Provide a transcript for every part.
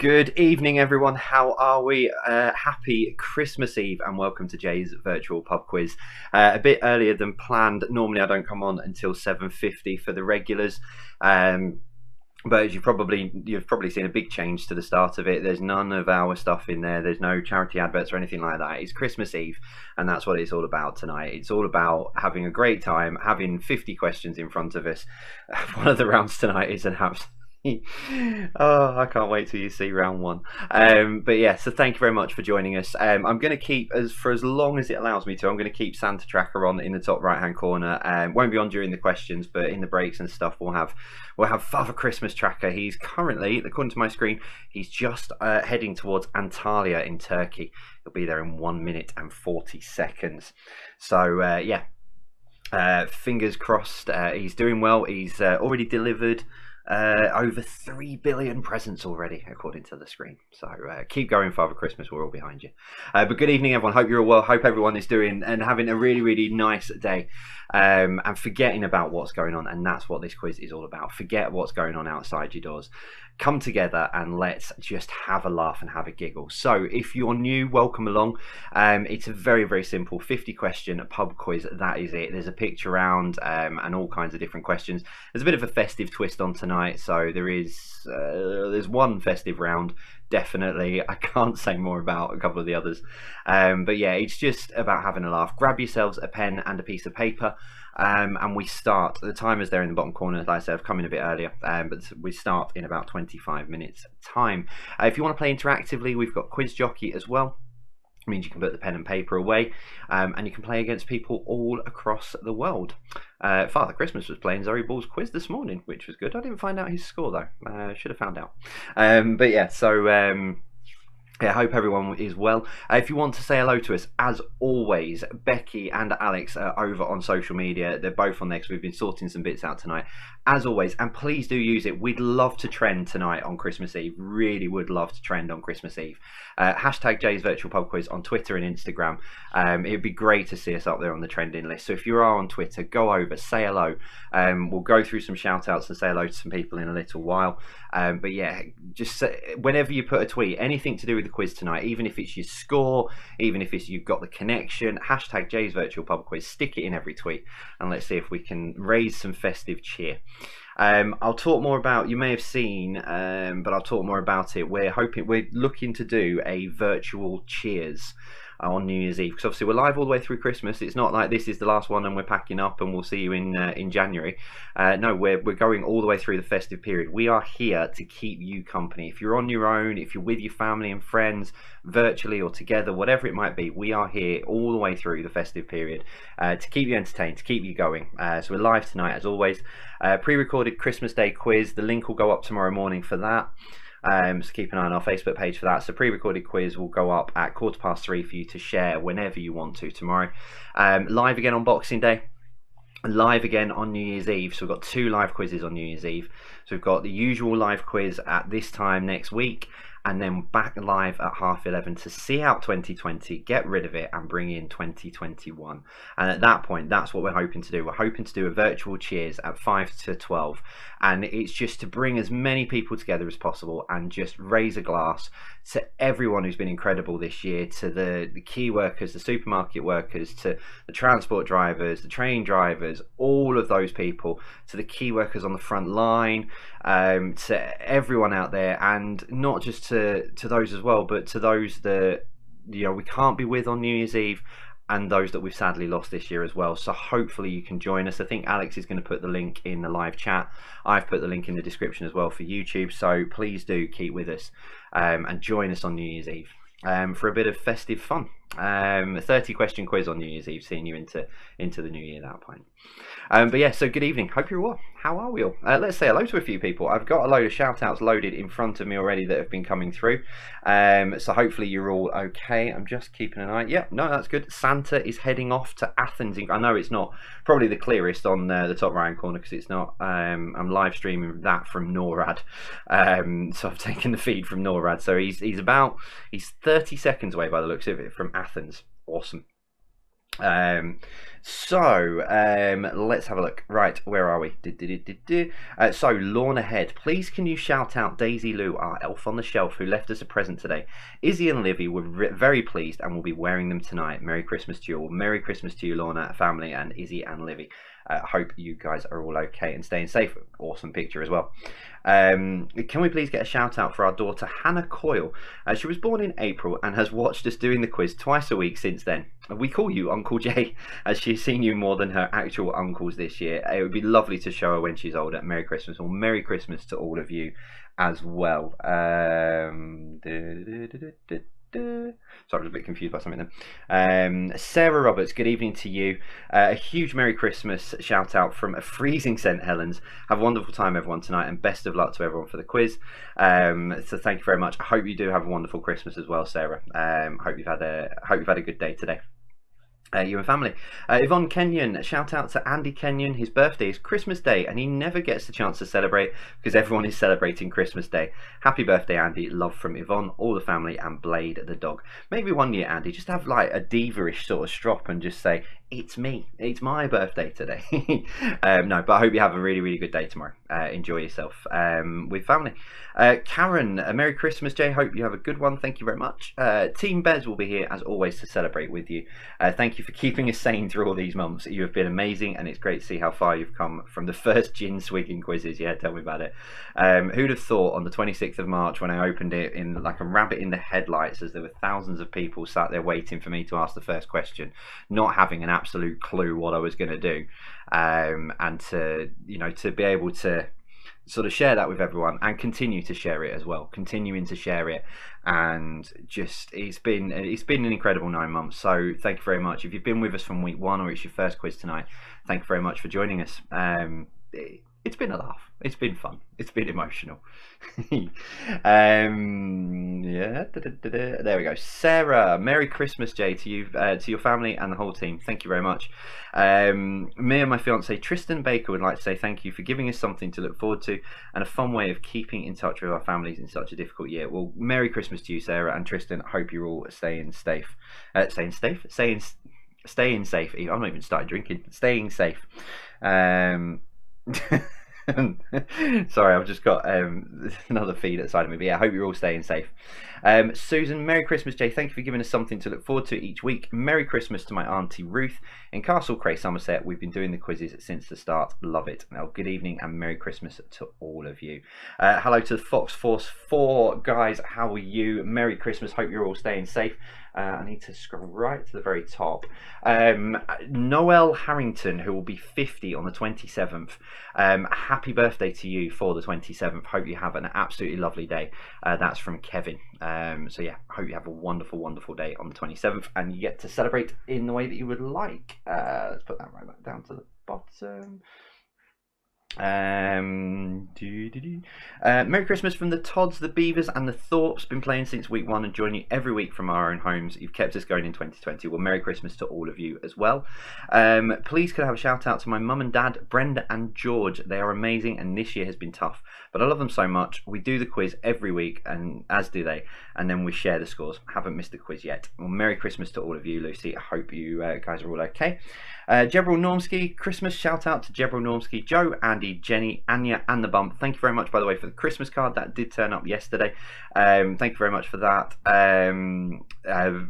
Good evening, everyone. How are we? Happy Christmas Eve and welcome to Jay's virtual pub quiz. A bit earlier than planned. Normally, I don't come on until 7:50 for the regulars. But as you've probably seen a big change to the start of it. There's none of our stuff in there. There's no charity adverts or anything like that. It's Christmas Eve, and that's what it's all about tonight. It's all about having a great time, having 50 questions in front of us. One of the rounds tonight is an absolute oh, I can't wait till you see round one. But yeah, so thank you very much for joining us. I'm going to keep, for as long as it allows me to, I'm going to keep Santa Tracker on in the top right hand corner. Won't be on during the questions, but in the breaks and stuff, we'll have Father Christmas Tracker. He's currently, according to my screen, he's just heading towards Antalya in Turkey. He'll be there in 1 minute and 40 seconds. So yeah, fingers crossed. He's doing well. He's already delivered over 3 billion presents already, according to the screen. So keep going, Father Christmas. We're all behind you. But good evening, everyone. Hope you're all well. Hope everyone is doing and having a really, really nice day. And forgetting about what's going on. And that's what this quiz is all about. Forget what's going on outside your doors. Come together and let's just have a laugh and have a giggle. So if you're new, welcome along. It's a very, very simple 50 question pub quiz. That is it. There's a picture round and all kinds of different questions. There's a bit of a festive twist on tonight. So there's one festive round. Definitely. I can't say more about a couple of the others. But yeah, it's just about having a laugh. Grab yourselves a pen and a piece of paper. And we start. The timer's there in the bottom corner. Like I said, I've come in a bit earlier, but we start in about 25 minutes time. If you want to play interactively, we've got Quiz Jockey as well. It means you can put the pen and paper away, and you can play against people all across the world. Father Christmas was playing Zoe Ball's quiz this morning, which was good. I didn't find out his score though. Should have found out. But yeah, so yeah, I hope everyone is well. If you want to say hello to us, as always, Becky and Alex are over on social media. They're both on there because we've been sorting some bits out tonight. As always, and please do use it. We'd love to trend tonight on Christmas Eve. Really would love to trend on Christmas Eve. Hashtag Jay's Virtual Pub Quiz on Twitter and Instagram. It'd be great to see us up there on the trending list. So if you are on Twitter, go over, say hello. We'll go through some shout outs and say hello to some people in a little while. But yeah, just whenever you put a tweet, anything to do with the quiz tonight, even if it's your score, even if it's you've got the connection, hashtag Jay's Virtual Pub Quiz, stick it in every tweet and let's see if we can raise some festive cheer. I'll talk more about, you may have seen, but I'll talk more about it. We're looking to do a virtual cheers on New Year's Eve, because obviously we're live all the way through Christmas. It's not like this is the last one and we're packing up and we'll see you in January. No, we're going all the way through the festive period. We are here to keep you company. If you're on your own, if you're with your family and friends, virtually or together, whatever it might be, we are here all the way through the festive period to keep you entertained, to keep you going. So we're live tonight as always. Pre-recorded Christmas Day quiz. The link will go up tomorrow morning for that. So keep an eye on our Facebook page for that. So pre-recorded quiz will go up at 3:15 for you to share whenever you want to tomorrow. Live again on Boxing Day. Live again on New Year's Eve. So we've got 2 live quizzes on New Year's Eve. So we've got the usual live quiz at this time next week, and then back live at 11:30 to see out 2020, get rid of it and bring in 2021. And at that point, that's what we're hoping to do. We're hoping to do a virtual cheers at 5 to 12, and it's just to bring as many people together as possible and just raise a glass to everyone who's been incredible this year, to the key workers, the supermarket workers, to the transport drivers, the train drivers, all of those people, to the key workers on the front line, to everyone out there, and not just to those as well, but to those that we can't be with on New Year's Eve, and those that we've sadly lost this year as well. So hopefully you can join us. I think Alex is going to put the link in the live chat. I've put the link in the description as well for YouTube, so please do keep with us and join us on New Year's Eve for a bit of festive fun. A 30 question quiz on New Year's Eve, seeing you into the new year at that point. But yeah, so good evening. Hope you're well. How are we all? Let's say hello to a few people. I've got a load of shout outs loaded in front of me already that have been coming through. So hopefully you're all okay. I'm just keeping an eye. Yeah, no, that's good. Santa is heading off to Athens. I know it's not probably the clearest on the top right hand corner because it's not. I'm live streaming that from NORAD. So I've taken the feed from NORAD. So he's 30 seconds away by the looks of it from Athens. Awesome. Um, let's have a look. Right, where are we? So, Lorna Head, please can you shout out Daisy Lou, our elf on the shelf, who left us a present today? Izzy and Livy were very pleased and will be wearing them tonight. Merry Christmas to you all. Merry Christmas to you, Lorna, family, and Izzy and Livy. Hope you guys are all okay and staying safe. Awesome picture as well. Can we please get a shout out for our daughter Hannah Coyle? She was born in April and has watched us doing the quiz twice a week since then. We call you Uncle Jay, as she's seen you more than her actual uncles this year. It would be lovely to show her when she's older. Merry Christmas, or Merry Christmas to all of you as well. Sorry, I was a bit confused by something then. Sarah Roberts, good evening to you. A huge Merry Christmas shout out from a freezing St Helens. Have a wonderful time, everyone, tonight, and best of luck to everyone for the quiz. So thank you very much. I hope you do have a wonderful Christmas as well, Sarah. Hope you've had a good day today. You and family. Yvonne Kenyon, shout out to Andy Kenyon. His birthday is Christmas Day and he never gets the chance to celebrate because everyone is celebrating Christmas Day. Happy birthday, Andy. Love from Yvonne, all the family, and Blade the dog. Maybe one year, Andy, just have like a diva-ish sort of strop and just say, it's me, it's my birthday today. No, but I hope you have a really, really good day tomorrow. Enjoy yourself with family. Karen, Merry Christmas, Jay. Hope you have a good one. Thank you very much. Team Bez will be here as always to celebrate with you. Thank you for keeping us sane through all these months. You have been amazing, and it's great to see how far you've come from the first gin swigging quizzes. Yeah, tell me about it. Who'd have thought on the 26th of March when I opened it in like a rabbit in the headlights, as there were thousands of people sat there waiting for me to ask the first question, not having an absolute clue what I was going to do, and to be able to sort of share that with everyone and continue to share it as well, continuing to share it, and just it's been an incredible 9 months. So thank you very much. If you've been with us from week one or it's your first quiz tonight, thank you very much for joining us. It's been a laugh. It's been fun. It's been emotional. Yeah. There we go. Sarah, Merry Christmas, Jay, to you, to your family and the whole team. Thank you very much. Me and my fiance Tristan Baker would like to say thank you for giving us something to look forward to and a fun way of keeping in touch with our families in such a difficult year. Well, Merry Christmas to you, Sarah and Tristan. I hope you're all staying safe. Staying safe. I'm not even started drinking. Staying safe. Sorry, I've just got another feed at the side of me, but yeah, I hope you're all staying safe. Susan, Merry Christmas, Jay. Thank you for giving us something to look forward to each week. Merry Christmas to my auntie Ruth in Castle Cray, Somerset. We've been doing the quizzes since the start. Love it. Now, good evening and Merry Christmas to all of you. Hello to the Fox Force 4 guys. How are you? Merry Christmas. Hope you're all staying safe. I need to scroll right to the very top. Noel Harrington, who will be 50 on the 27th. Happy birthday to you for the 27th. Hope you have an absolutely lovely day. That's from Kevin. So yeah, hope you have a wonderful, wonderful day on the 27th and you get to celebrate in the way that you would like. Let's put that right back down to the bottom. Merry Christmas from the Todds, the Beavers, and the Thorpes. Been playing since week one and join you every week from our own homes. You've kept us going in 2020. Well, Merry Christmas to all of you as well. Please could I have a shout out to my mum and dad, Brenda and George. They are amazing, and this year has been tough, but I love them so much. We do the quiz every week, and as do they, and then we share the scores. Haven't missed the quiz yet. Well, Merry Christmas to all of you, Lucy. I hope you guys are all okay. Jebrel Normski, Christmas shout out to Jebrel Normski, Joe, Andy, Jenny, Anya, and the Bump. Thank you very much, by the way, for the Christmas card that did turn up yesterday. Thank you very much for that.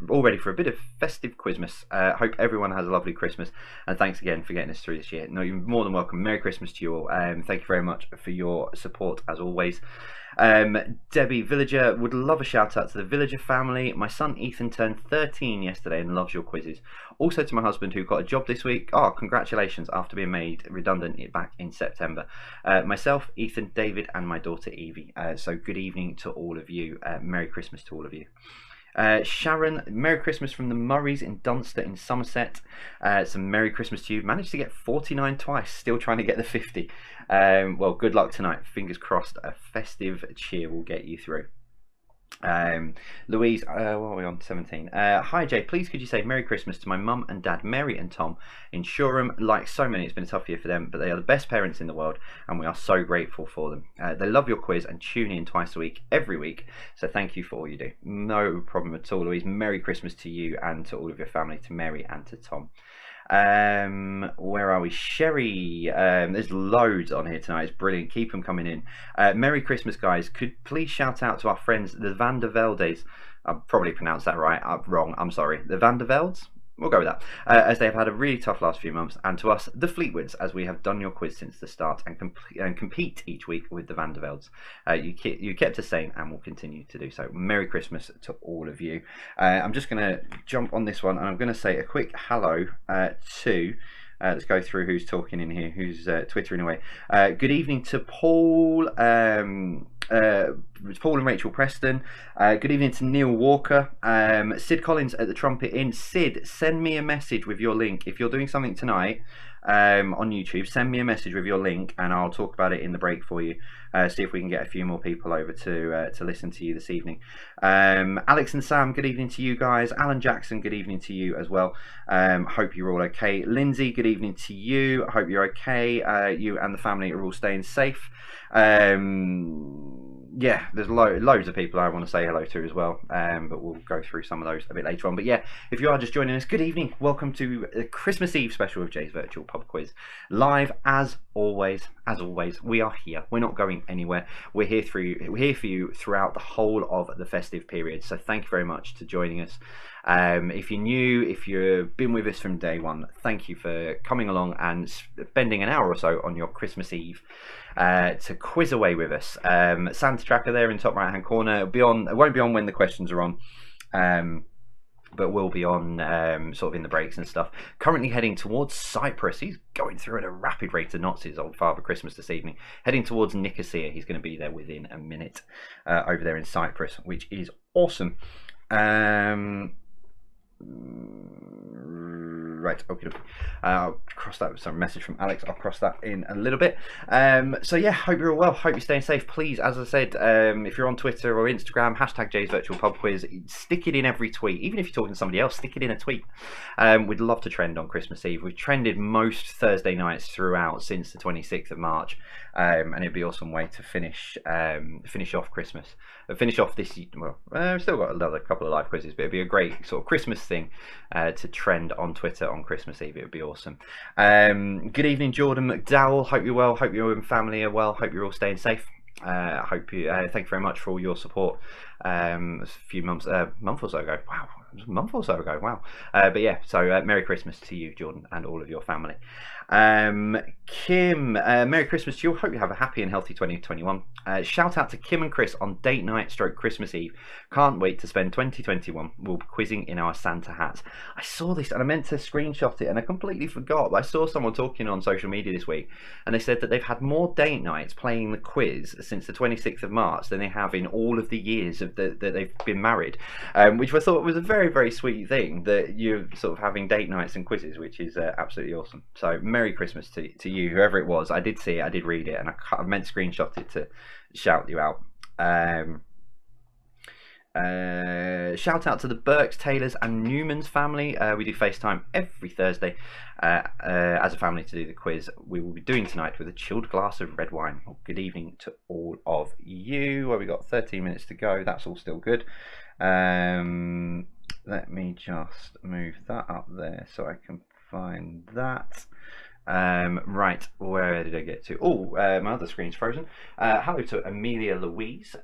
All ready for a bit of festive Quizmas. Hope everyone has a lovely Christmas, and thanks again for getting us through this year. No, you're more than welcome. Merry Christmas to you all. Thank you very much for your support as always. Debbie Villager would love a shout out to the Villager family. My son Ethan turned 13 yesterday and loves your quizzes. Also to my husband who got a job this week. Oh, congratulations, after being made redundant back in September. Myself, Ethan, David, and my daughter Evie. So good evening to all of you. Merry Christmas to all of you. Sharon, Merry Christmas from the Murrays in Dunster in Somerset. Some Merry Christmas to you. Managed to get 49 twice, still trying to get the 50. Well, good luck tonight. Fingers crossed a festive cheer will get you through. Louise, what are we on? 17. Hi Jay, please could you say Merry Christmas to my mum and dad, Mary and Tom in Shoreham. Like so many, it's been a tough year for them, but they are the best parents in the world, and we are so grateful for them. They love your quiz and tune in twice a week, every week. So thank you for all you do. No problem at all, Louise. Merry Christmas to you and to all of your family, to Mary and to Tom. Where are we? Sherry, there's loads on here tonight. It's brilliant. Keep them coming in. Merry Christmas, guys. Could please shout out to our friends, the Van der Veldes. I probably pronounced that right. Wrong. I'm sorry. The Van der Veldes. We'll go with that, as they have had a really tough last few months, and to us, the Fleetwoods, as we have done your quiz since the start and compete each week with the Vandervelds. You kept us sane and will continue to do so. Merry Christmas to all of you. I'm just going to jump on this one, and I'm going to say a quick hello to... let's go through who's talking in here, who's twittering away. Good evening to Paul, Paul and Rachel Preston. Good evening to Neil Walker. Sid Collins at the Trumpet Inn. Sid, send me a message with your link. If you're doing something tonight on YouTube, send me a message with your link and I'll talk about it in the break for you. See if we can get a few more people over to listen to you this evening. Alex and Sam, good evening to you guys. Alan Jackson, good evening to you as well. Hope you're all okay. Lindsay, good evening to you. I hope you're okay. You and the family are all staying safe. Yeah, there's loads of people I want to say hello to as well, but we'll go through some of those a bit later on. But yeah, if you are just joining us, good evening. Welcome to the Christmas Eve special of Jay's Virtual Pub Quiz. Live as always. As always, we are here. We're not going anywhere. We're here for you throughout the whole of the festive period. So thank you very much for joining us. If you're new, if you've been with us from day one, thank you for coming along and spending an hour or so on your Christmas Eve to quiz away with us. Santa tracker there in the top right hand corner. It won't be on when the questions are on, but will be on sort of in the breaks and stuff. Currently heading towards Cyprus. He's going through at a rapid rate of knots, his old Father Christmas this evening. Heading towards Nicosia. He's going to be there within a minute over there in Cyprus, which is awesome. Right, okay. I'll cross that. Some message from Alex. I'll cross that in a little bit. So yeah, hope you're all well. Hope you're staying safe. Please, as I said, if you're on Twitter or Instagram, hashtag Jay's Virtual Pub Quiz. Stick it in every tweet. Even if you're talking to somebody else, stick it in a tweet. We'd love to trend on Christmas Eve. We've trended most Thursday nights throughout since the 26th of March, and it'd be an awesome way to finish off Christmas. Finish off this. Well, I've still got another couple of live quizzes, but it'd be a great sort of Christmas thing to trend on Twitter on Christmas Eve. It would be awesome. Good evening, Jordan McDowell. Hope you're well. Hope your family are well. Hope you're all staying safe. Hope you. Thank you very much for all your support. A few months, month or so ago. Wow, it was a month or so ago. Wow. But yeah. So Merry Christmas to you, Jordan, and all of your family. Kim, Merry Christmas to you. Hope you have a happy and healthy 2021. Shout out to Kim and Chris on date night stroke Christmas Eve. Can't wait to spend 2021. We'll be quizzing in our Santa hats. I saw this and I meant to screenshot it and I completely forgot. But I saw someone talking on social media this week and they said that they've had more date nights playing the quiz since the 26th of March than they have in all of the years of that they've been married, which I thought was a very, very sweet thing, that you're sort of having date nights and quizzes, which is absolutely awesome. So Merry Christmas to you, whoever it was. I did see it, I did read it, and I meant to screenshot it to shout you out. Shout out to the Burks, Taylors and Newman's family. We do FaceTime every Thursday as a family to do the quiz we will be doing tonight with a chilled glass of red wine. Well, good evening to all of you. Well, we've got 13 minutes to go. That's all still good. Let me just move that up there so I can find that. Right, where did I get to? Oh, my other screen's frozen. Hello to Amelia Louise.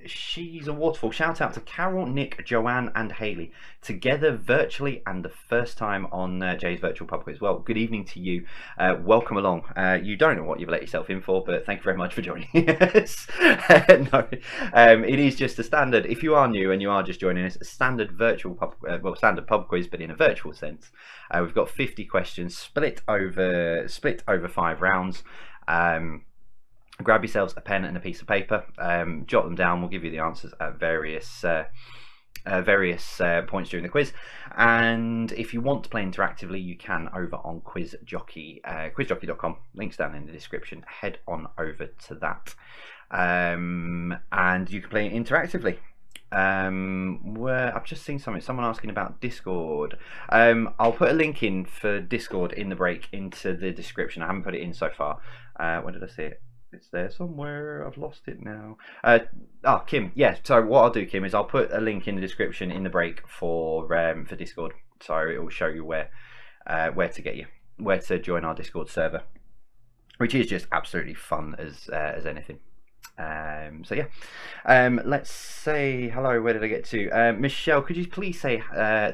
She's a waterfall. Shout out to Carol, Nick, Joanne and Hayley, together virtually and the first time on Jay's Virtual Pub Quiz. Well, good evening to you. Welcome along. You don't know what you've let yourself in for, but thank you very much for joining us. No, it is just a standard, if you are new and you are just joining us, a standard virtual pub, standard pub quiz, but in a virtual sense. We've got 50 questions split over 5 rounds. Grab yourselves a pen and a piece of paper, jot them down. We'll give you the answers at various points during the quiz, and if you want to play interactively, you can over on Quiz Jockey, quizjockey.com. Links down in the description. Head on over to that, and you can play interactively. Where I've just seen someone asking about Discord. I'll put a link in for Discord in the break into the description. I haven't put it in so far. When did I see it? It's there somewhere. I've lost it now. Kim. Yeah. So what I'll do, Kim, is I'll put a link in the description in the break for Discord. So it will show you where to join our Discord server, which is just absolutely fun as anything. So yeah, let's say hello. Where did I get to? Michelle, could you please say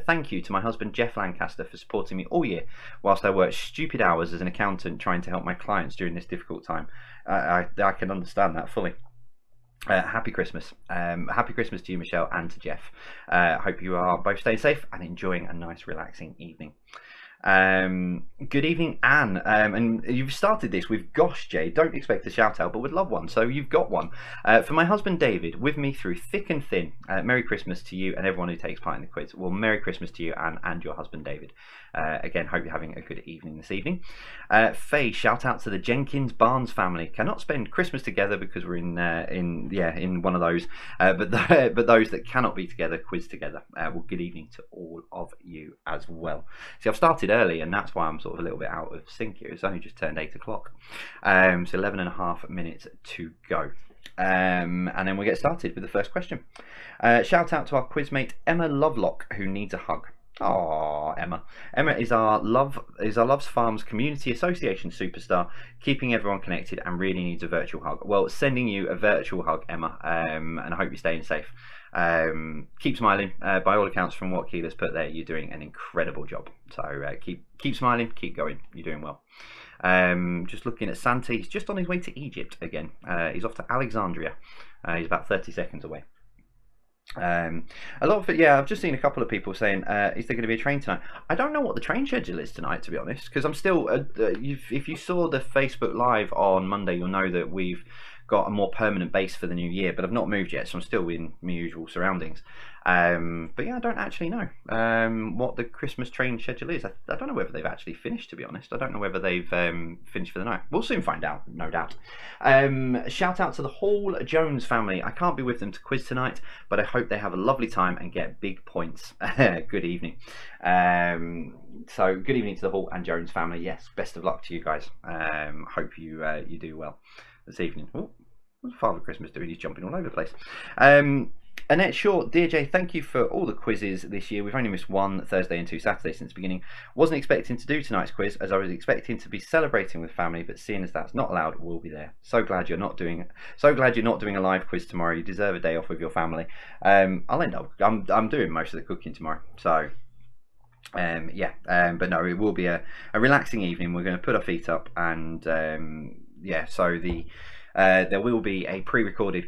thank you to my husband Jeff Lancaster for supporting me all year whilst I worked stupid hours as an accountant trying to help my clients during this difficult time. I can understand that fully. Happy Christmas. Happy Christmas to you, Michelle, and to Jeff. Hope you are both staying safe and enjoying a nice relaxing evening. Good evening, Anne, and you've started this with gosh, Jay, don't expect a shout out but would love one, so you've got one. For my husband David, with me through thick and thin, Merry Christmas to you and everyone who takes part in the quiz. Well, Merry Christmas to you and your husband David. Again, hope you're having a good evening this evening. Faye, shout out to the Jenkins Barnes family. Cannot spend Christmas together because we're in one of those, but those that cannot be together, quiz together. Well, good evening to all of you as well. See, I've started early and that's why I'm sort of a little bit out of sync here. It's only just turned 8 o'clock, so 11 and a half minutes to go. And then we'll get started with the first question. Shout out to our quizmate Emma Lovelock, who needs a hug. Oh, Emma. Emma is our Loves Farms Community Association superstar, keeping everyone connected and really needs a virtual hug. Well, sending you a virtual hug, Emma, and I hope you're staying safe. Keep smiling. By all accounts, from what Keela's put there, you're doing an incredible job. So keep smiling, keep going. You're doing well. Just looking at Santa, he's just on his way to Egypt again. He's off to Alexandria. He's about 30 seconds away. A lot of it, yeah. I've just seen a couple of people saying, "Is there going to be a train tonight?" I don't know what the train schedule is tonight, to be honest, because I'm still. If you saw the Facebook Live on Monday, you'll know that we've got a more permanent base for the new year, but I've not moved yet, so I'm still in my usual surroundings. But yeah, I don't actually know what the Christmas train schedule is. I don't know whether they've actually finished, to be honest. I don't know whether they've finished for the night. We'll soon find out, no doubt. Shout out to the Hall Jones family. I can't be with them to quiz tonight, but I hope they have a lovely time and get big points. Good evening. So good evening to the Hall and Jones family. Yes, best of luck to you guys. Hope you do well this evening. Oh, what's Father Christmas doing? He's jumping all over the place. Annette Short, dear Jay, thank you for all the quizzes this year. We've only missed one Thursday and 2 Saturdays since the beginning. Wasn't expecting to do tonight's quiz as I was expecting to be celebrating with family, but seeing as that's not allowed, we'll be there. So glad you're not doing a live quiz tomorrow. You deserve a day off with your family. I'll end up. I'm doing most of the cooking tomorrow, so. But no, it will be a relaxing evening. We're going to put our feet up and so there will be a pre-recorded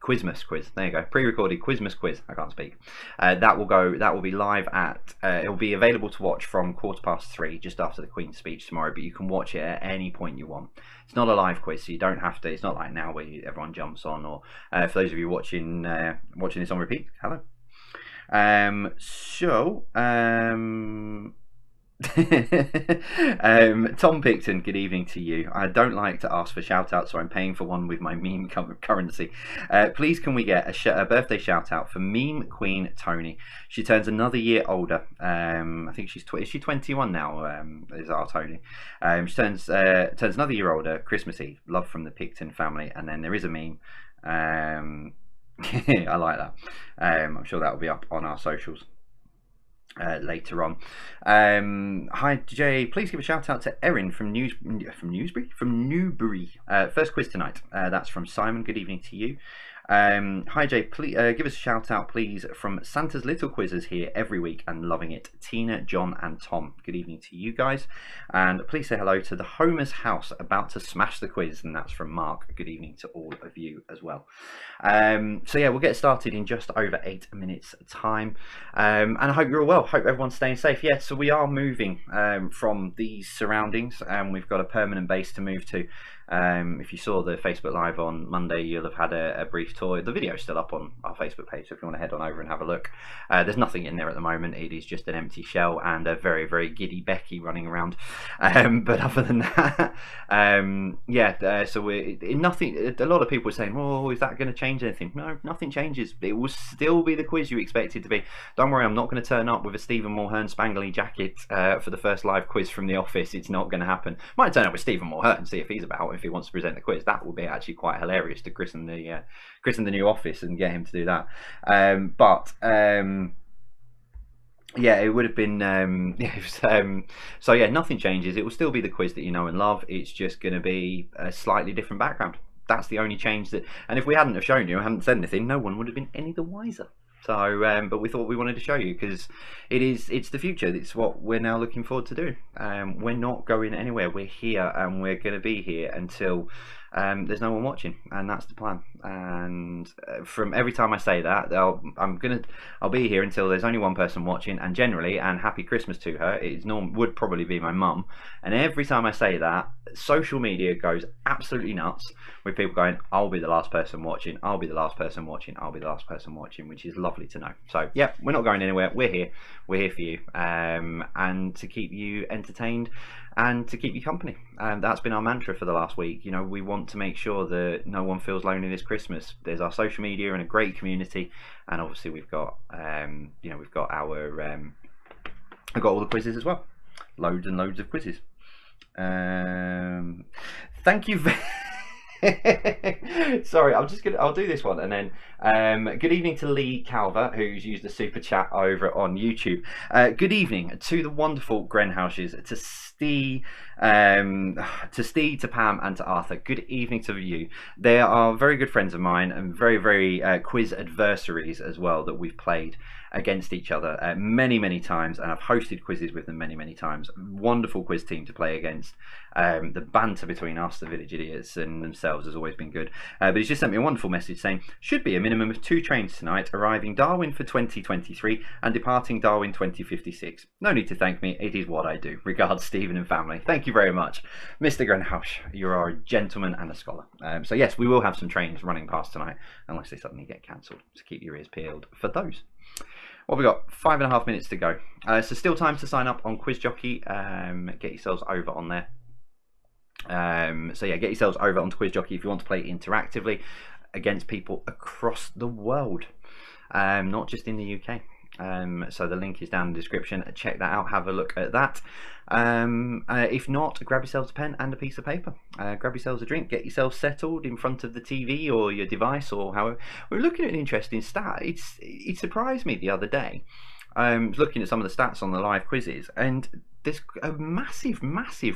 Quizmas quiz. There you go. Pre-recorded Quizmas quiz. I can't speak. That will be live at. It will be available to watch from 3:15, just after the Queen's speech tomorrow. But you can watch it at any point you want. It's not a live quiz, so you don't have to. It's not like now where everyone jumps on. Or for those of you watching this on repeat, hello. Tom Picton, good evening to you. I don't like to ask for shout outs, so I'm paying for one with my meme currency. Please can we get a birthday shout out for meme queen Tony? She turns another year older. I think is she 21 now, is our Tony. She turns another year older Christmas Eve. Love from the Picton family. And then there is a meme. I like that. I'm sure that will be up on our socials later on. Hi Jay, please give a shout out to Erin from Newbury. First quiz tonight. That's from Simon. Good evening to you. Hi Jay, please give us a shout out please from Santa's Little Quizzes here every week and loving it. Tina, John and Tom. Good evening to you guys, and please say hello to the Homer's house about to smash the quiz, and that's from Mark. Good evening to all of you as well. So yeah, we'll get started in just over 8 minutes time, and I hope you're all well. Hope everyone's staying safe. Yeah, so we are moving from these surroundings and we've got a permanent base to move to. If you saw the Facebook Live on Monday, you'll have had a brief tour. The video's still up on our Facebook page, so if you want to head on over and have a look. There's nothing in there at the moment. It is just an empty shell and a very, very giddy Becky running around. But other than that, so we're nothing. A lot of people are saying, "Oh, is that going to change anything?" No, nothing changes. It will still be the quiz you expect it to be. Don't worry, I'm not going to turn up with a Stephen Mulhern spangly jacket for the first live quiz from the office. It's not going to happen. Might turn up with Stephen Mulhern and see if he's about, if he wants to present the quiz. That would be actually quite hilarious to christen the new office and get him to do that. Yeah, it would have been. So yeah, nothing changes. It will still be the quiz that you know and love. It's just going to be a slightly different background. That's the only change that. And if we hadn't have shown you, hadn't said anything, no one would have been any the wiser. So, but we thought we wanted to show you because it's the future. It's what we're now looking forward to do. We're not going anywhere. We're here, and we're going to be here until there's no one watching, and that's the plan. And from every time I say that, I'll be here until there's only one person watching, and generally, and happy Christmas to her. Would probably be my mum. And every time I say that, social media goes absolutely nuts with people going, "I'll be the last person watching. I'll be the last person watching. I'll be the last person watching," which is lovely to know. So yeah, we're not going anywhere. We're here. We're here for you, and to keep you entertained and to keep you company. That's been our mantra for the last week. You know, we want to make sure that no one feels lonely this Christmas. There's our social media and a great community, and obviously we've got we've got all the quizzes as well. Loads and loads of quizzes. Thank you. Sorry, I'll do this one, and then good evening to Lee Calver, who's used the super chat over on YouTube. Good evening to the wonderful Grenhouses, to Steve, to Pam, and to Arthur. Good evening to you. They are very good friends of mine and very, very quiz adversaries as well that we've played against each other many times, and I've hosted quizzes with them many times. Wonderful quiz team to play against. The banter between us, the Village Idiots, and themselves has always been good. But he's just sent me a wonderful message saying, should be a minimum of 2 trains tonight, arriving Darwin for 2023 and departing Darwin 2056. No need to thank me, it is what I do. Regards, Stephen and family. Thank you very much, Mr. Grenhouse. You are a gentleman and a scholar. So yes, we will have some trains running past tonight, unless they suddenly get cancelled. So keep your ears peeled for those. What have we got? 5.5 minutes to go. So still time to sign up on Quiz Jockey. Get yourselves over on there. So yeah, get yourselves over onto Quiz Jockey if you want to play interactively against people across the world, not just in the UK. So the link is down in the description. Check that out. Have a look at that. If not, grab yourselves a pen and a piece of paper. Grab yourselves a drink. Get yourselves settled in front of the TV or your device or however. We're looking at an interesting stat. It surprised me the other day. Looking at some of the stats on the live quizzes, and there's a massive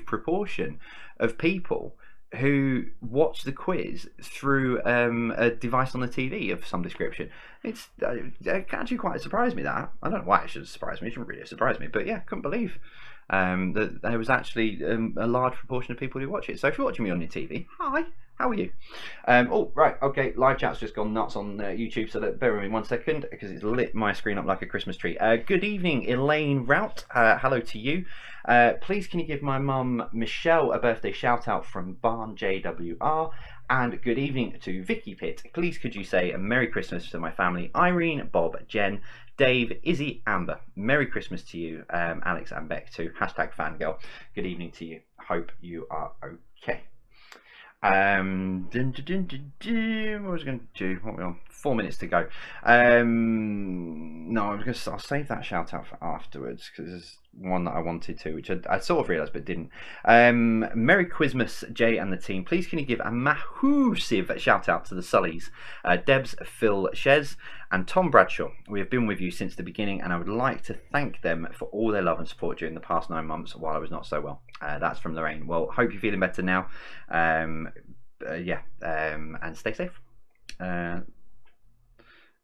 proportion of people who watch the quiz through a device on the TV of some description. It actually quite surprised me that. I don't know why it should have surprised me. It shouldn't really have surprised me, but yeah, couldn't believe that there was actually a large proportion of people who watch it. So if you're watching me on your TV, hi, how are you? Oh, right, okay, live chat's just gone nuts on YouTube, so bear with me 1 second, because it's lit my screen up like a Christmas tree. Good evening, Elaine Rout. Hello to you. Please can you give my mum, Michelle, a birthday shout out from Barn JWR? And good evening to Vicky Pitt. Please could you say a Merry Christmas to my family, Irene, Bob, Jen, Dave, Izzy, Amber. Merry Christmas to you, Alex and Beck too. Hashtag fangirl. Good evening to you. Hope you are okay. What was I going to do? What are we on? 4 minutes to go. No, I'll save that shout out for afterwards because there's one that I wanted to, which I sort of realised but didn't. Merry Christmas, Jay and the team. Please can you give a massive shout out to the Sullys, Debs, Phil, Shez, and Tom Bradshaw. We have been with you since the beginning, and I would like to thank them for all their love and support during the past 9 months while I was not so well. That's from Lorraine. Well, hope you're feeling better now. And stay safe.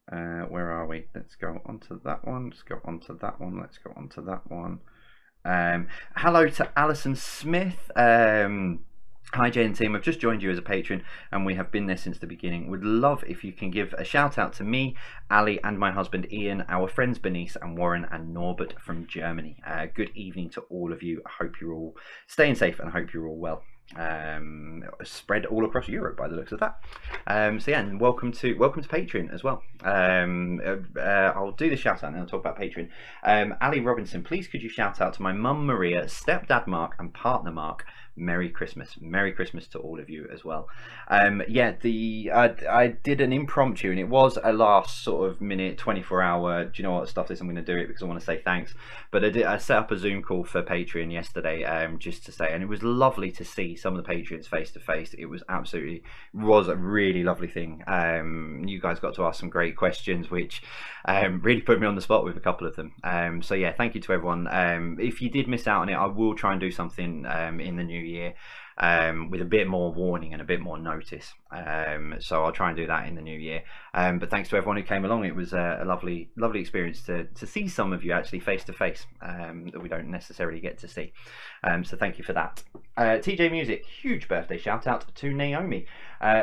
Where are we? Let's go onto that one. Let's go onto that one. Let's go onto that one. Hello to Alison Smith. Hi Jay and team, I've just joined you as a patron and we have been there since the beginning. Would love if you can give a shout out to me, Ali and my husband Ian, our friends Bernice and Warren and Norbert from Germany. Good evening to all of you. I hope you're all staying safe and I hope you're all well. spread all across Europe by the looks of that. So yeah, and welcome to Patreon as well. I'll do the shout out and I'll talk about Patreon. Ali Robinson, please could you shout out to my mum Maria, stepdad Mark, and partner Mark. Merry Christmas to all of you as well. Yeah, I did an impromptu, and it was a last sort of minute 24-hour, do you know what, stuff this, I'm going to do it because I want to say thanks. But I set up a Zoom call for Patreon yesterday, just to say, and it was lovely to see some of the Patreons face to face. It was a really lovely thing. You guys got to ask some great questions, which really put me on the spot with a couple of them. So yeah, thank you to everyone. If you did miss out on it, I will try and do something in the new year, with a bit more warning and a bit more notice. So I'll try and do that in the new year. But thanks to everyone who came along. It was a lovely experience to see some of you actually face to face, that we don't necessarily get to see. So thank you for that. TJ Music, huge birthday shout out to Naomi,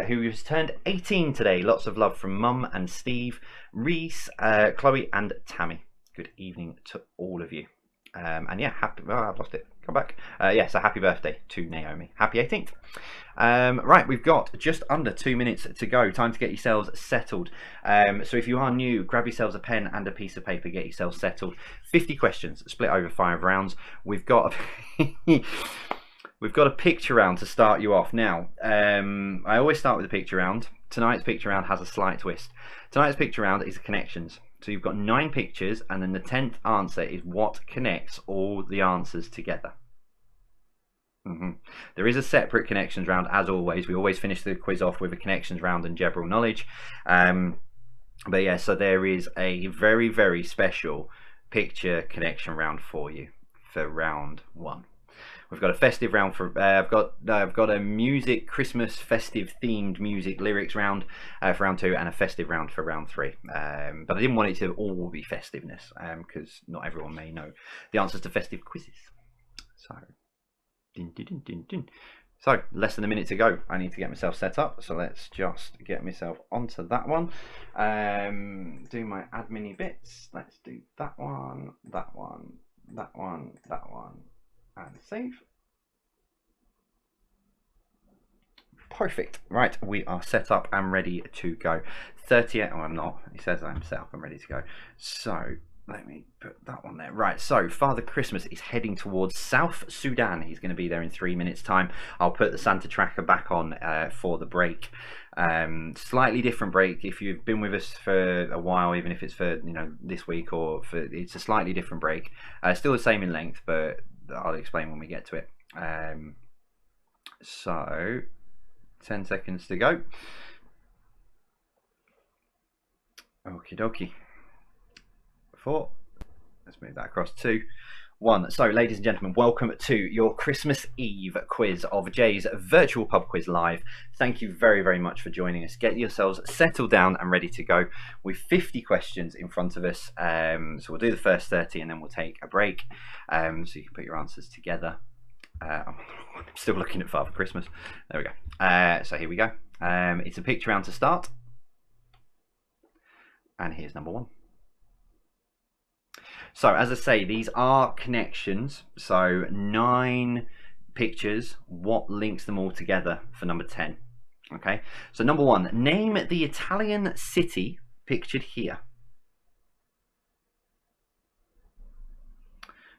who has turned 18 today. Lots of love from Mum and Steve, Reese, Chloe and Tammy. Good evening to all of you. And yeah, I've lost it. Come back. Yeah, so happy birthday to Naomi. Happy 18th. Right, we've got just under 2 minutes to go. Time to get yourselves settled. So if you are new, grab yourselves a pen and a piece of paper. Get yourselves settled. 50 questions, split over 5 rounds. We've got we've got a picture round to start you off. Now, I always start with a picture round. Tonight's picture round has a slight twist. Tonight's picture round is connections. So you've got 9 pictures, and then the 10th answer is what connects all the answers together. There is a separate connections round, as always. We always finish the quiz off with a connections round and general knowledge. But yeah, so there is a very special picture connection round for you for round 1. We've got a festive round for I've got a music Christmas festive themed music lyrics round for round 2, and a festive round for round 3. But I didn't want it to all be festiveness, because not everyone may know the answers to festive quizzes. So, so less than a minute to go. I need to get myself set up. So let's just get myself onto that one. Do my admin bits. Let's do that one, that one, that one, that one. And save. Perfect. Right, we are set up and ready to go. 38. Oh, I'm not. He says I'm set up and ready to go. So let me put that one there. Right, so Father Christmas is heading towards South Sudan. He's going to be there in 3 minutes' time. I'll put the Santa tracker back on for the break. Slightly different break. If you've been with us for a while, even if it's for this week or for, it's a slightly different break. Still the same in length, but I'll explain when we get to it. So 10 seconds to go. Okie dokie. 4. Let's move that across. 2, 1. So, ladies and gentlemen, welcome to your Christmas Eve quiz of Jay's Virtual Pub Quiz Live. Thank you very much for joining us. Get yourselves settled down and ready to go with 50 questions in front of us. So we'll do the first 30 and then we'll take a break, so you can put your answers together. I'm still looking at Father Christmas. There we go. So here we go. It's a picture round to start. And here's number 1. So as I say, these are connections. So 9 pictures. What links them all together for number 10? Okay. So number 1, name the Italian city pictured here.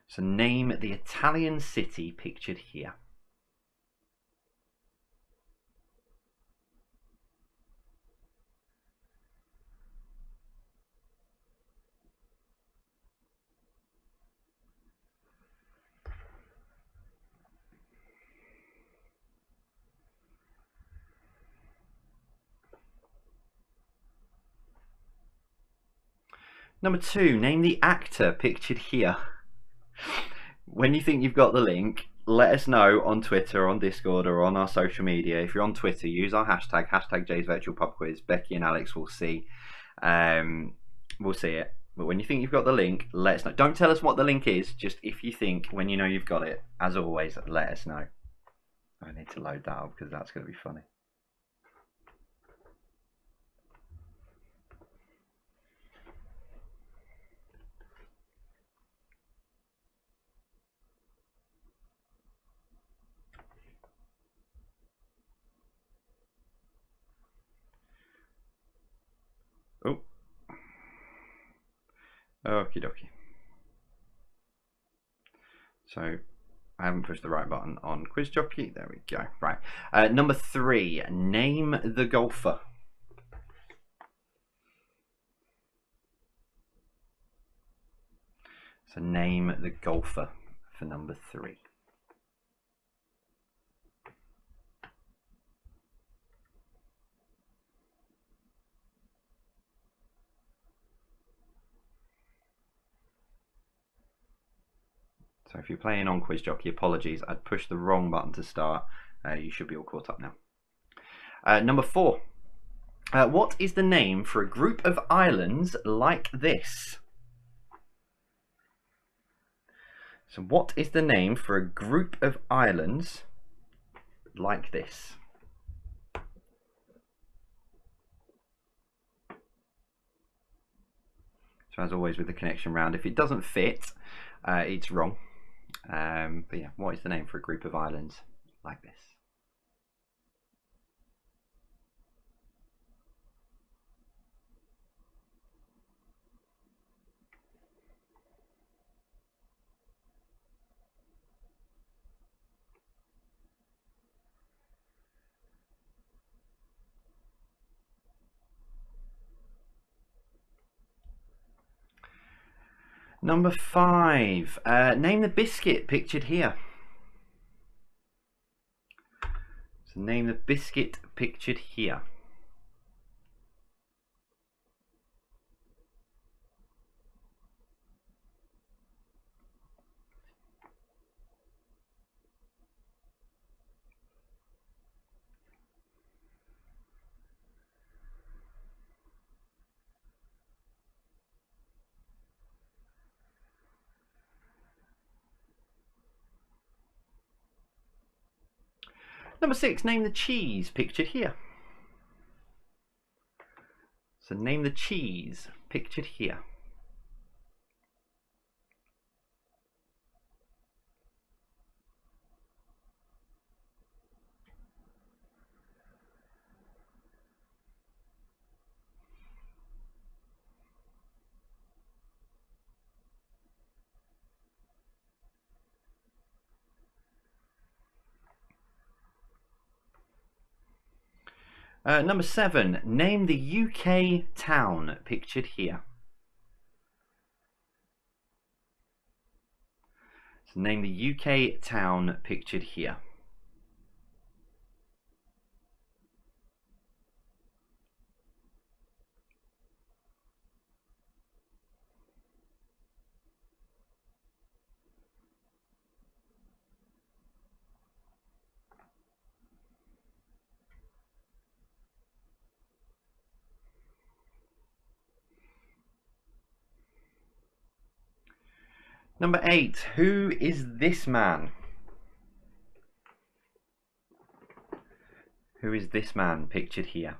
So name the Italian city pictured here. Number 2, name the actor pictured here. When you think you've got the link, let us know on Twitter, on Discord, or on our social media. If you're on Twitter, use our hashtag Jay's Virtual Pub Quiz. Becky and Alex will see. We'll see it. But when you think you've got the link, let us know. Don't tell us what the link is. Just if you think, when you know you've got it, as always, let us know. I need to load that up because that's going to be funny. Okie dokie. So I haven't pushed the right button on Quiz Jockey. There we go. Right. Number 3. Name the golfer. So name the golfer for number 3. So if you're playing on Quiz Jockey, apologies, I'd pushed the wrong button to start. You should be all caught up now. Number 4. What is the name for a group of islands like this? So what is the name for a group of islands like this? So as always with the connection round, if it doesn't fit, it's wrong. But yeah, what is the name for a group of islands like this? Number 5. Name the biscuit pictured here. So name the biscuit pictured here. Number 6, name the cheese pictured here. So name the cheese pictured here. Number 7, name the UK town pictured here. So name the UK town pictured here. Number 8, who is this man? Who is this man pictured here?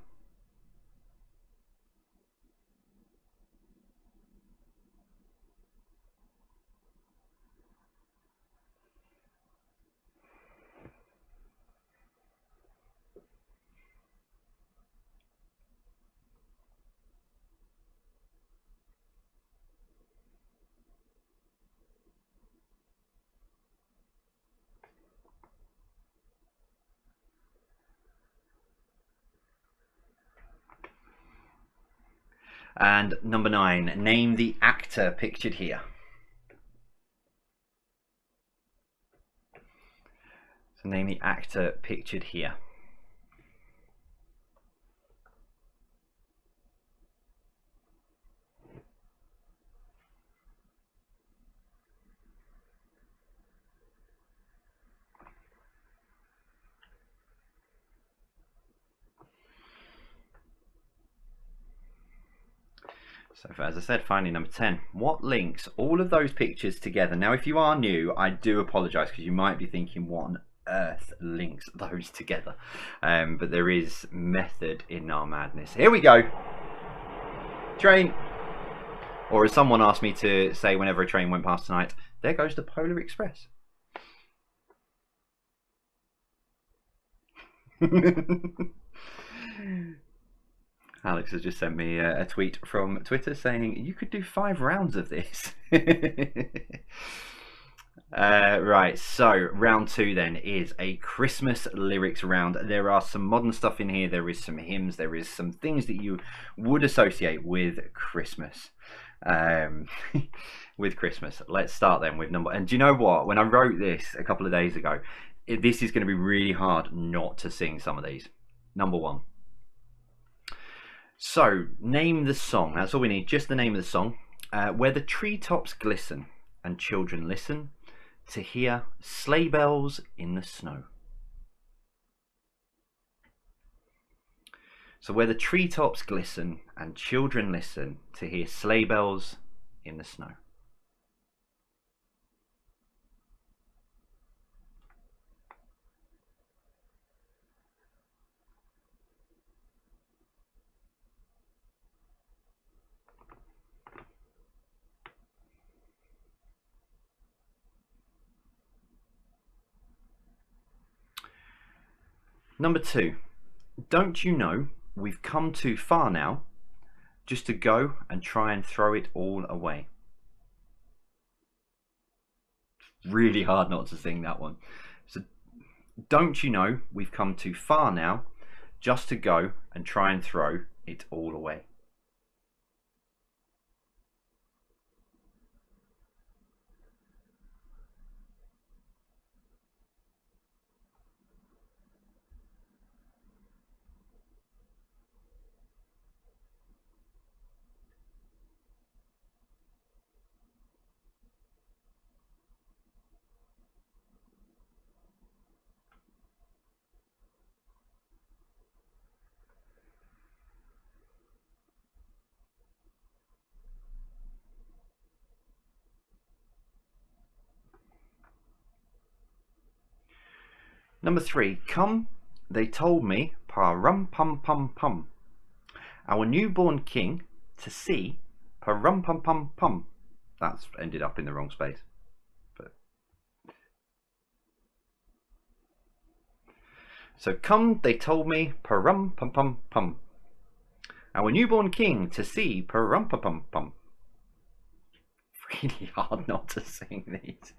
And number 9, name the actor pictured here. So name the actor pictured here. So as I said, finally number 10, what links all of those pictures together? Now if you are new, I do apologise because you might be thinking what on earth links those together, but there is method in our madness. Here we go. Train, or as someone asked me to say whenever a train went past tonight, there goes the Polar Express. Alex has just sent me a tweet from Twitter saying you could do 5 rounds of this. Right, so round 2 then is a Christmas lyrics round. There are some modern stuff in here, there is some hymns, there is some things that you would associate with Christmas. With Christmas. Let's start then with number. And do you know what? When I wrote this a couple of days ago, this is going to be really hard not to sing some of these. Number 1. So, name the song. That's all we need, just the name of the song. Where the treetops glisten and children listen to hear sleigh bells in the snow. So where the treetops glisten and children listen to hear sleigh bells in the snow. Number 2, don't you know we've come too far now just to go and try and throw it all away? Really hard not to sing that one. So, don't you know we've come too far now just to go and try and throw it all away? Number 3, come, they told me, pa-rum pum pum pum, our newborn king to see, pa-rum pum pum pum. That's ended up in the wrong space. But so come, they told me, pa-rum pum pum pum, our newborn king to see, pa-rum pum pum pum. Really hard not to sing these.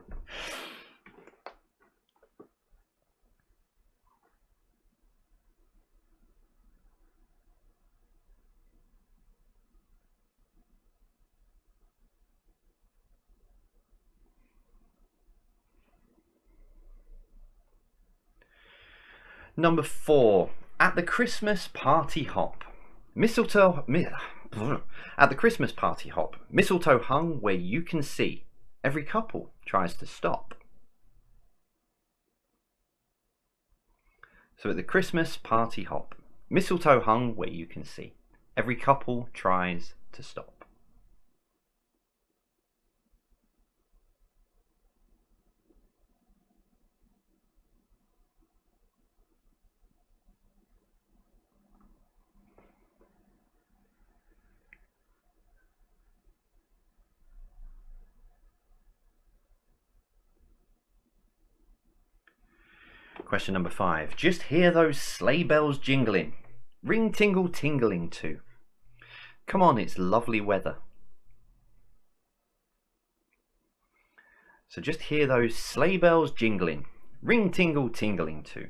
Number 4, at the Christmas party hop, mistletoe. At the Christmas party hop, mistletoe hung where you can see. Every couple tries to stop. So at the Christmas party hop, mistletoe hung where you can see. Every couple tries to stop. Question number 5. Just hear those sleigh bells jingling. Ring tingle tingling too. Come on, it's lovely weather. So just hear those sleigh bells jingling. Ring tingle tingling too.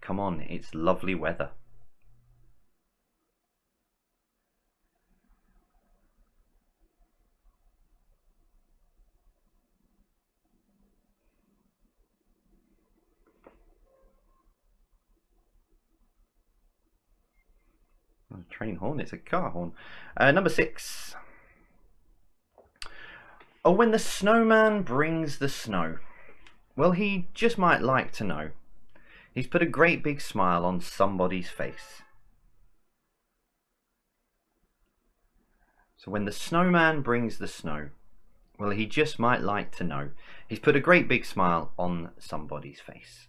Come on, it's lovely weather. Not a train horn, it's a car horn. Number 6. Oh, when the snowman brings the snow. Well, he just might like to know. He's put a great big smile on somebody's face. So when the snowman brings the snow, well, he just might like to know. He's put a great big smile on somebody's face.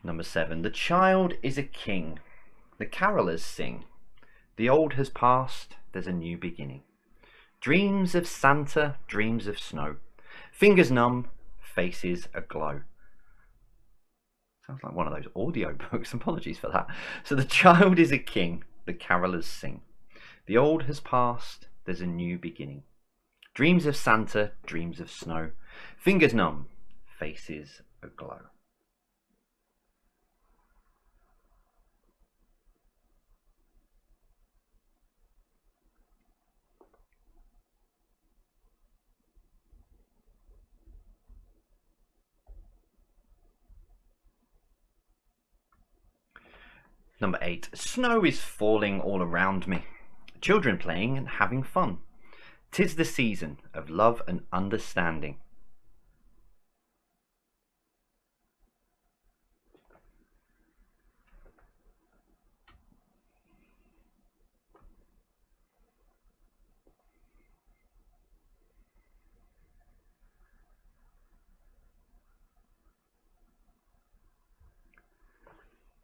Number 7. The child is a king. The carolers sing. The old has passed, there's a new beginning. Dreams of Santa, dreams of snow. Fingers numb, faces aglow. Sounds like one of those audio books. Apologies for that. So the child is a king. The carolers sing. The old has passed, there's a new beginning. Dreams of Santa, dreams of snow. Fingers numb, faces aglow. Number 8. Snow is falling all around me. Children playing and having fun. 'Tis the season of love and understanding.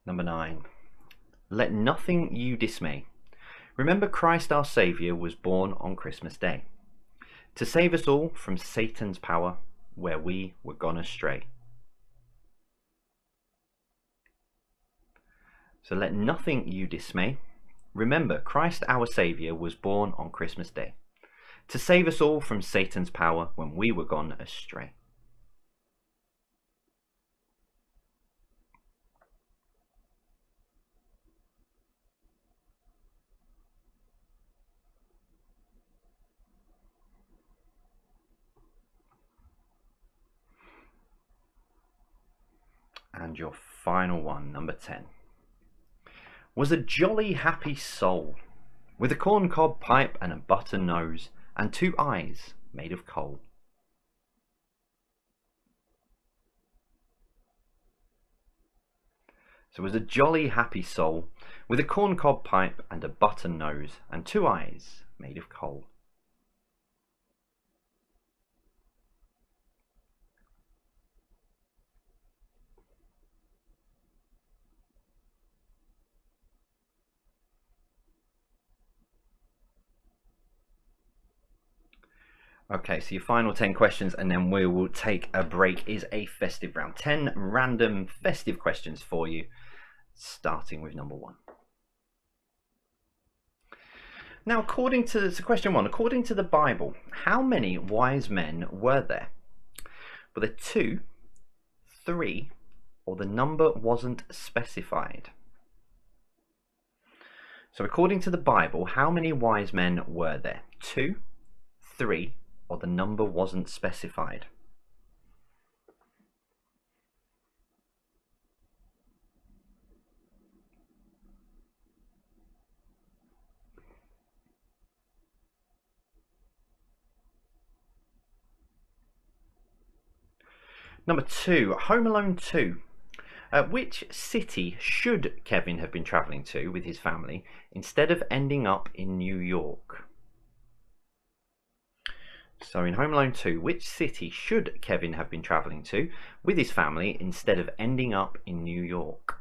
Number 9. Let nothing you dismay. Remember Christ our Saviour was born on Christmas Day, to save us all from Satan's power where we were gone astray. So let nothing you dismay. Remember Christ our Saviour was born on Christmas Day, to save us all from Satan's power when we were gone astray. And your final one, number 10. Was a jolly happy soul, with a corncob pipe and a butter nose, and 2 eyes made of coal. So was a jolly happy soul, with a corncob pipe and a butter nose, and 2 eyes made of coal. Okay, so your final 10 questions and then we will take a break is a festive round. 10 random festive questions for you, starting with number 1. Now, so question 1, according to the Bible, how many wise men were there? Were there 2, 3, or the number wasn't specified? So according to the Bible, how many wise men were there? 2, 3, or the number wasn't specified? Number 2, Home Alone 2. Which city should Kevin have been travelling to with his family instead of ending up in New York? So in Home Alone 2, which city should Kevin have been travelling to with his family instead of ending up in New York?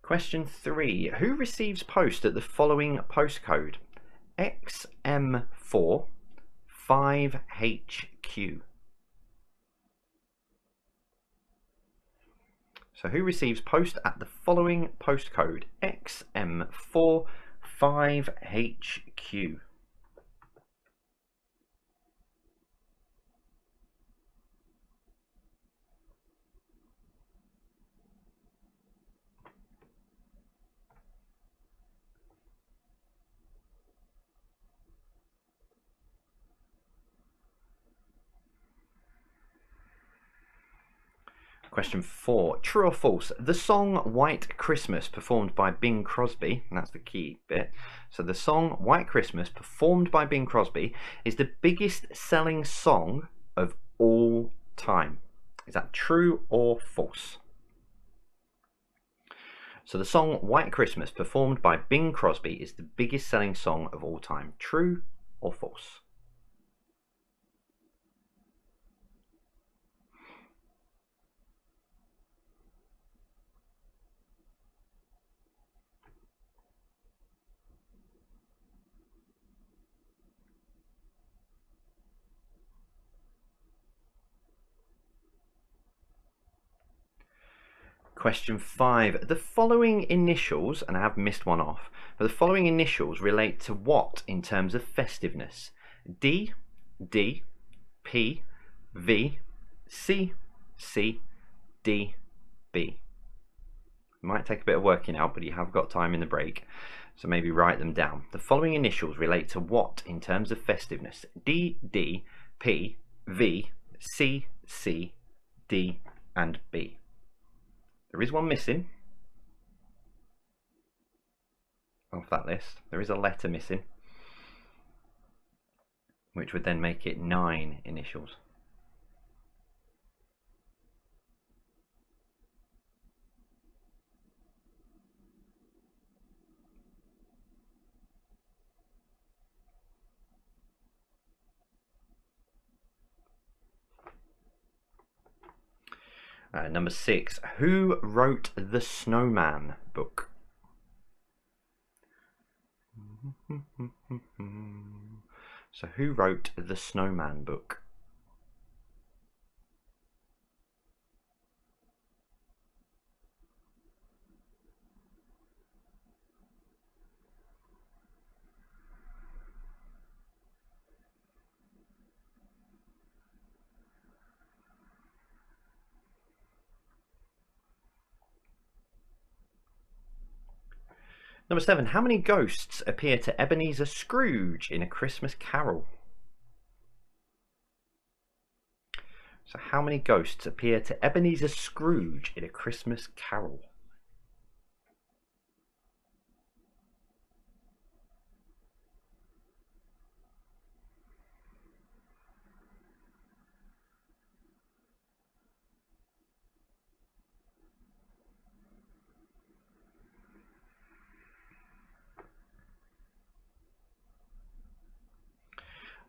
Question 3. Who receives post at the following postcode? XM4 5HQ. So who receives post at the following postcode? XM4 5HQ. Question 4. True or false? The song White Christmas, performed by Bing Crosby, and that's the key bit. So the song White Christmas, performed by Bing Crosby, is the biggest selling song of all time. Is that true or false? So the song White Christmas, performed by Bing Crosby, is the biggest selling song of all time. True or false? Question 5. The following initials, and I have missed one off, but the following initials relate to what in terms of festiveness? D, D, P, V, C, C, D, B. Might take a bit of working out, but you have got time in the break, so maybe write them down. The following initials relate to what in terms of festiveness? D, D, P, V, C, C, D, and B. There is one missing off that list. There is a letter missing, which would then make it 9 initials. Number 6. Who wrote the Snowman book? So who wrote the Snowman book? Number 7. How many ghosts appear to Ebenezer Scrooge in A Christmas Carol? So how many ghosts appear to Ebenezer Scrooge in A Christmas Carol?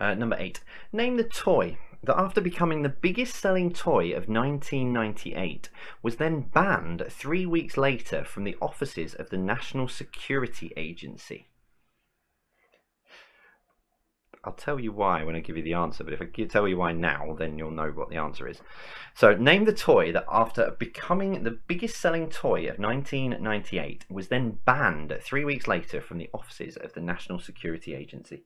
Number 8. Name the toy that, after becoming the biggest selling toy of 1998, was then banned 3 weeks later from the offices of the National Security Agency. I'll tell you why when I give you the answer, but if I tell you why now, then you'll know what the answer is. So name the toy that, after becoming the biggest selling toy of 1998, was then banned 3 weeks later from the offices of the National Security Agency.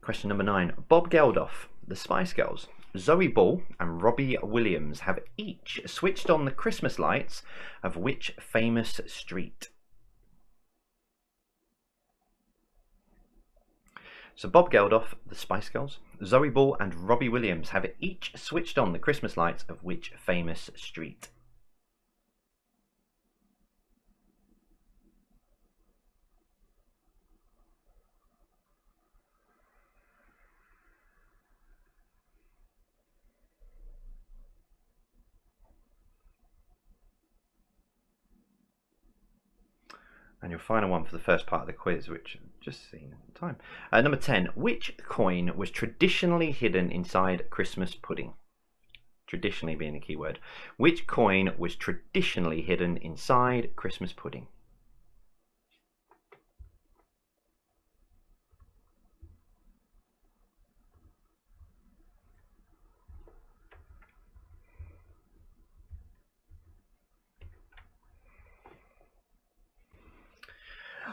Question number 9. Bob Geldof, the Spice Girls, Zoe Ball and Robbie Williams have each switched on the Christmas lights of which famous street? So Bob Geldof, the Spice Girls, Zoe Ball and Robbie Williams have each switched on the Christmas lights of which famous street? And your final one for the first part of the quiz, which I've just seen at the time. Number 10. Which coin was traditionally hidden inside Christmas pudding? Traditionally being the key word. Which coin was traditionally hidden inside Christmas pudding?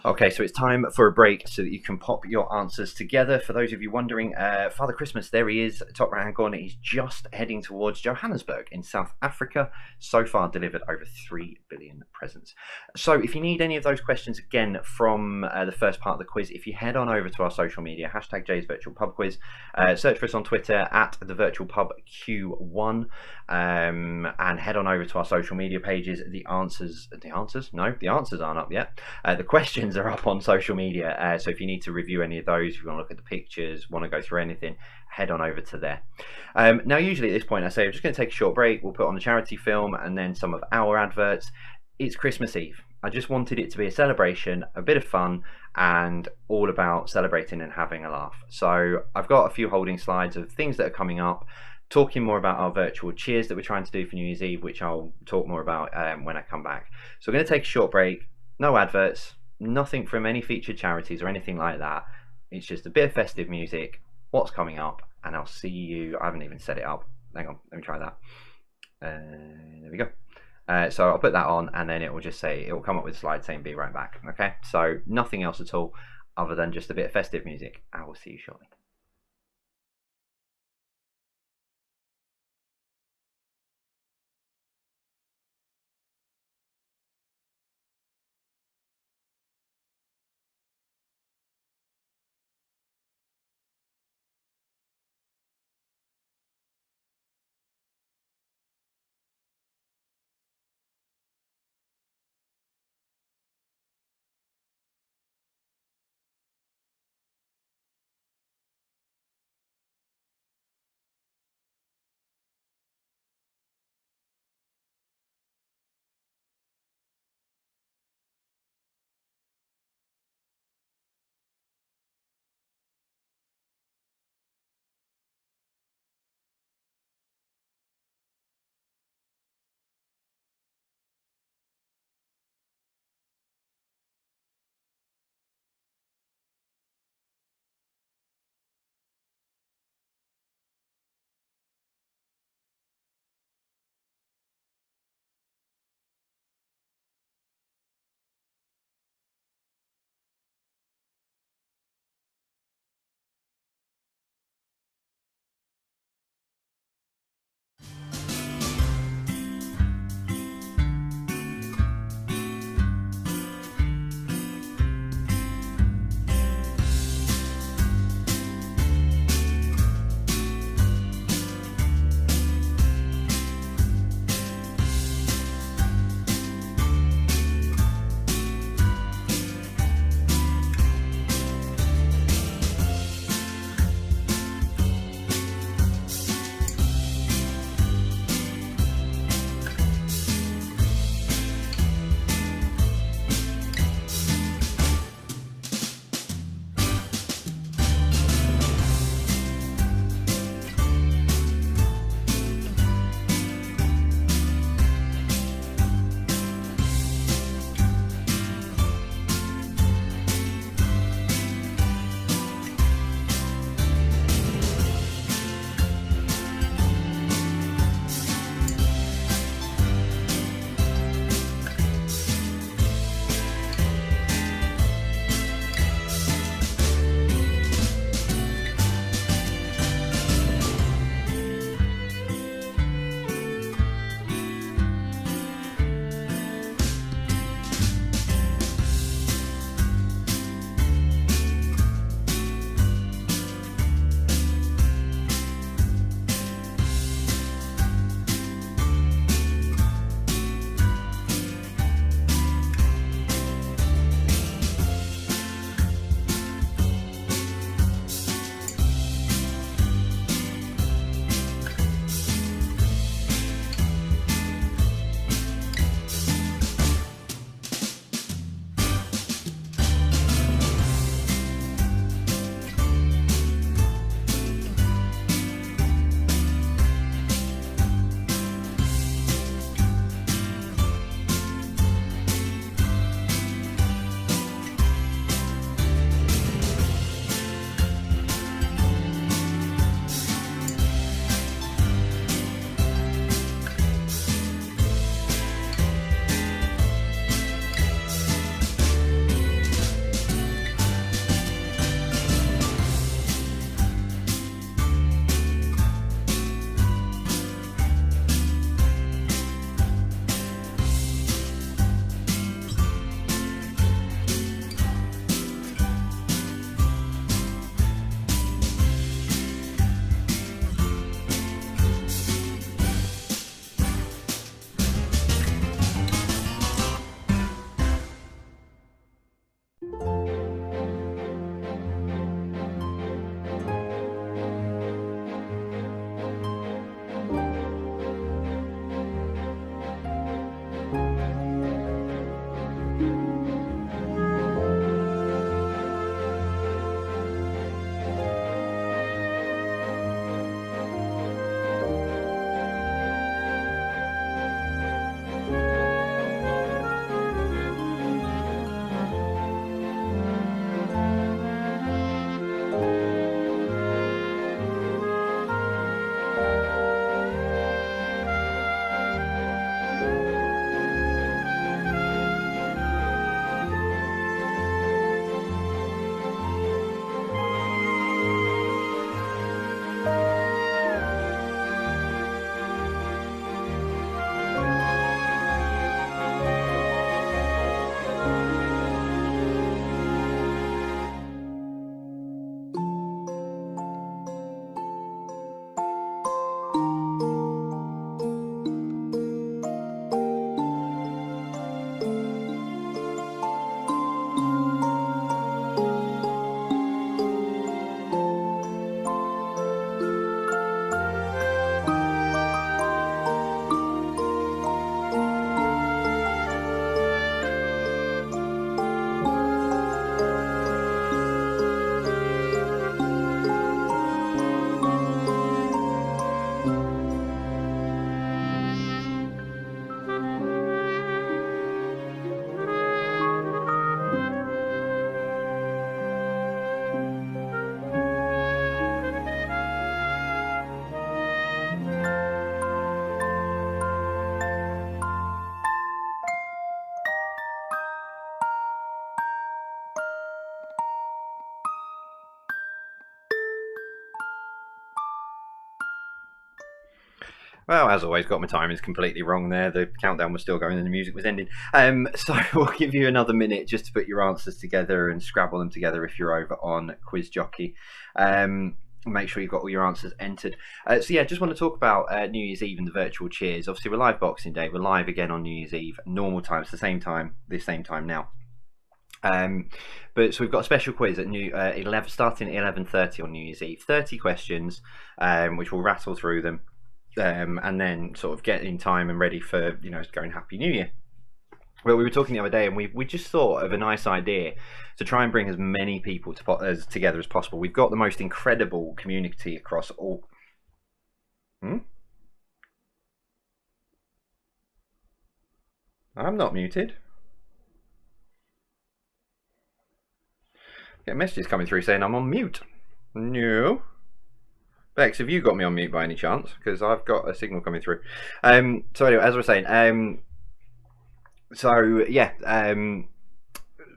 Okay, so it's time for a break so that you can pop your answers together. For those of you wondering, Father Christmas, there he is, top right hand corner. He's just heading towards Johannesburg in South Africa. So far, delivered over 3 billion presents. So, if you need any of those questions again from the first part of the quiz, if you head on over to our social media, hashtag Jay's Virtual Pub Quiz, search for us on Twitter at the Virtual Pub Q1, and head on over to our social media pages. The answers aren't up yet. The questions are up on social media, so if you need to review any of those, if you want to look at the pictures, want to go through anything, head on over to there. Now, usually at this point, I say I'm just going to take a short break. We'll put on the charity film and then some of our adverts. It's Christmas Eve. I just wanted it to be a celebration, a bit of fun, and all about celebrating and having a laugh. So I've got a few holding slides of things that are coming up, talking more about our virtual cheers that we're trying to do for New Year's Eve, which I'll talk more about when I come back. So we're going to take a short break. No adverts, nothing from any featured charities or anything like that. It's just a bit of festive music, what's coming up, and I'll see you. I haven't even set it up. Hang on, let me try that. There we go. So I'll put that on, and then it will just say, it will come up with a slide saying be right back. Okay, so nothing else at all other than just a bit of festive music. I will see you shortly. Well, as always, got my timings completely wrong there. The countdown was still going and the music was ending. So we'll give you another minute just to put your answers together and scrabble them together if you're over on Quiz Jockey. Make sure you've got all your answers entered. So yeah, just want to talk about New Year's Eve and the virtual cheers. Obviously, we're live Boxing Day. We're live again on New Year's Eve. Normal time. It's the same time. This same time now. But so we've got a special quiz at starting at 11:30 on New Year's Eve. 30 questions, which we'll rattle through them. And then sort of get in time and ready for going Happy New Year. Well, we were talking the other day, and we just thought of a nice idea to try and bring as many people together as possible. We've got the most incredible community across all. I'm not muted. Get messages coming through saying I'm on mute. No. Bex, have you got me on mute by any chance? Because I've got a signal coming through. So anyway, as I was saying,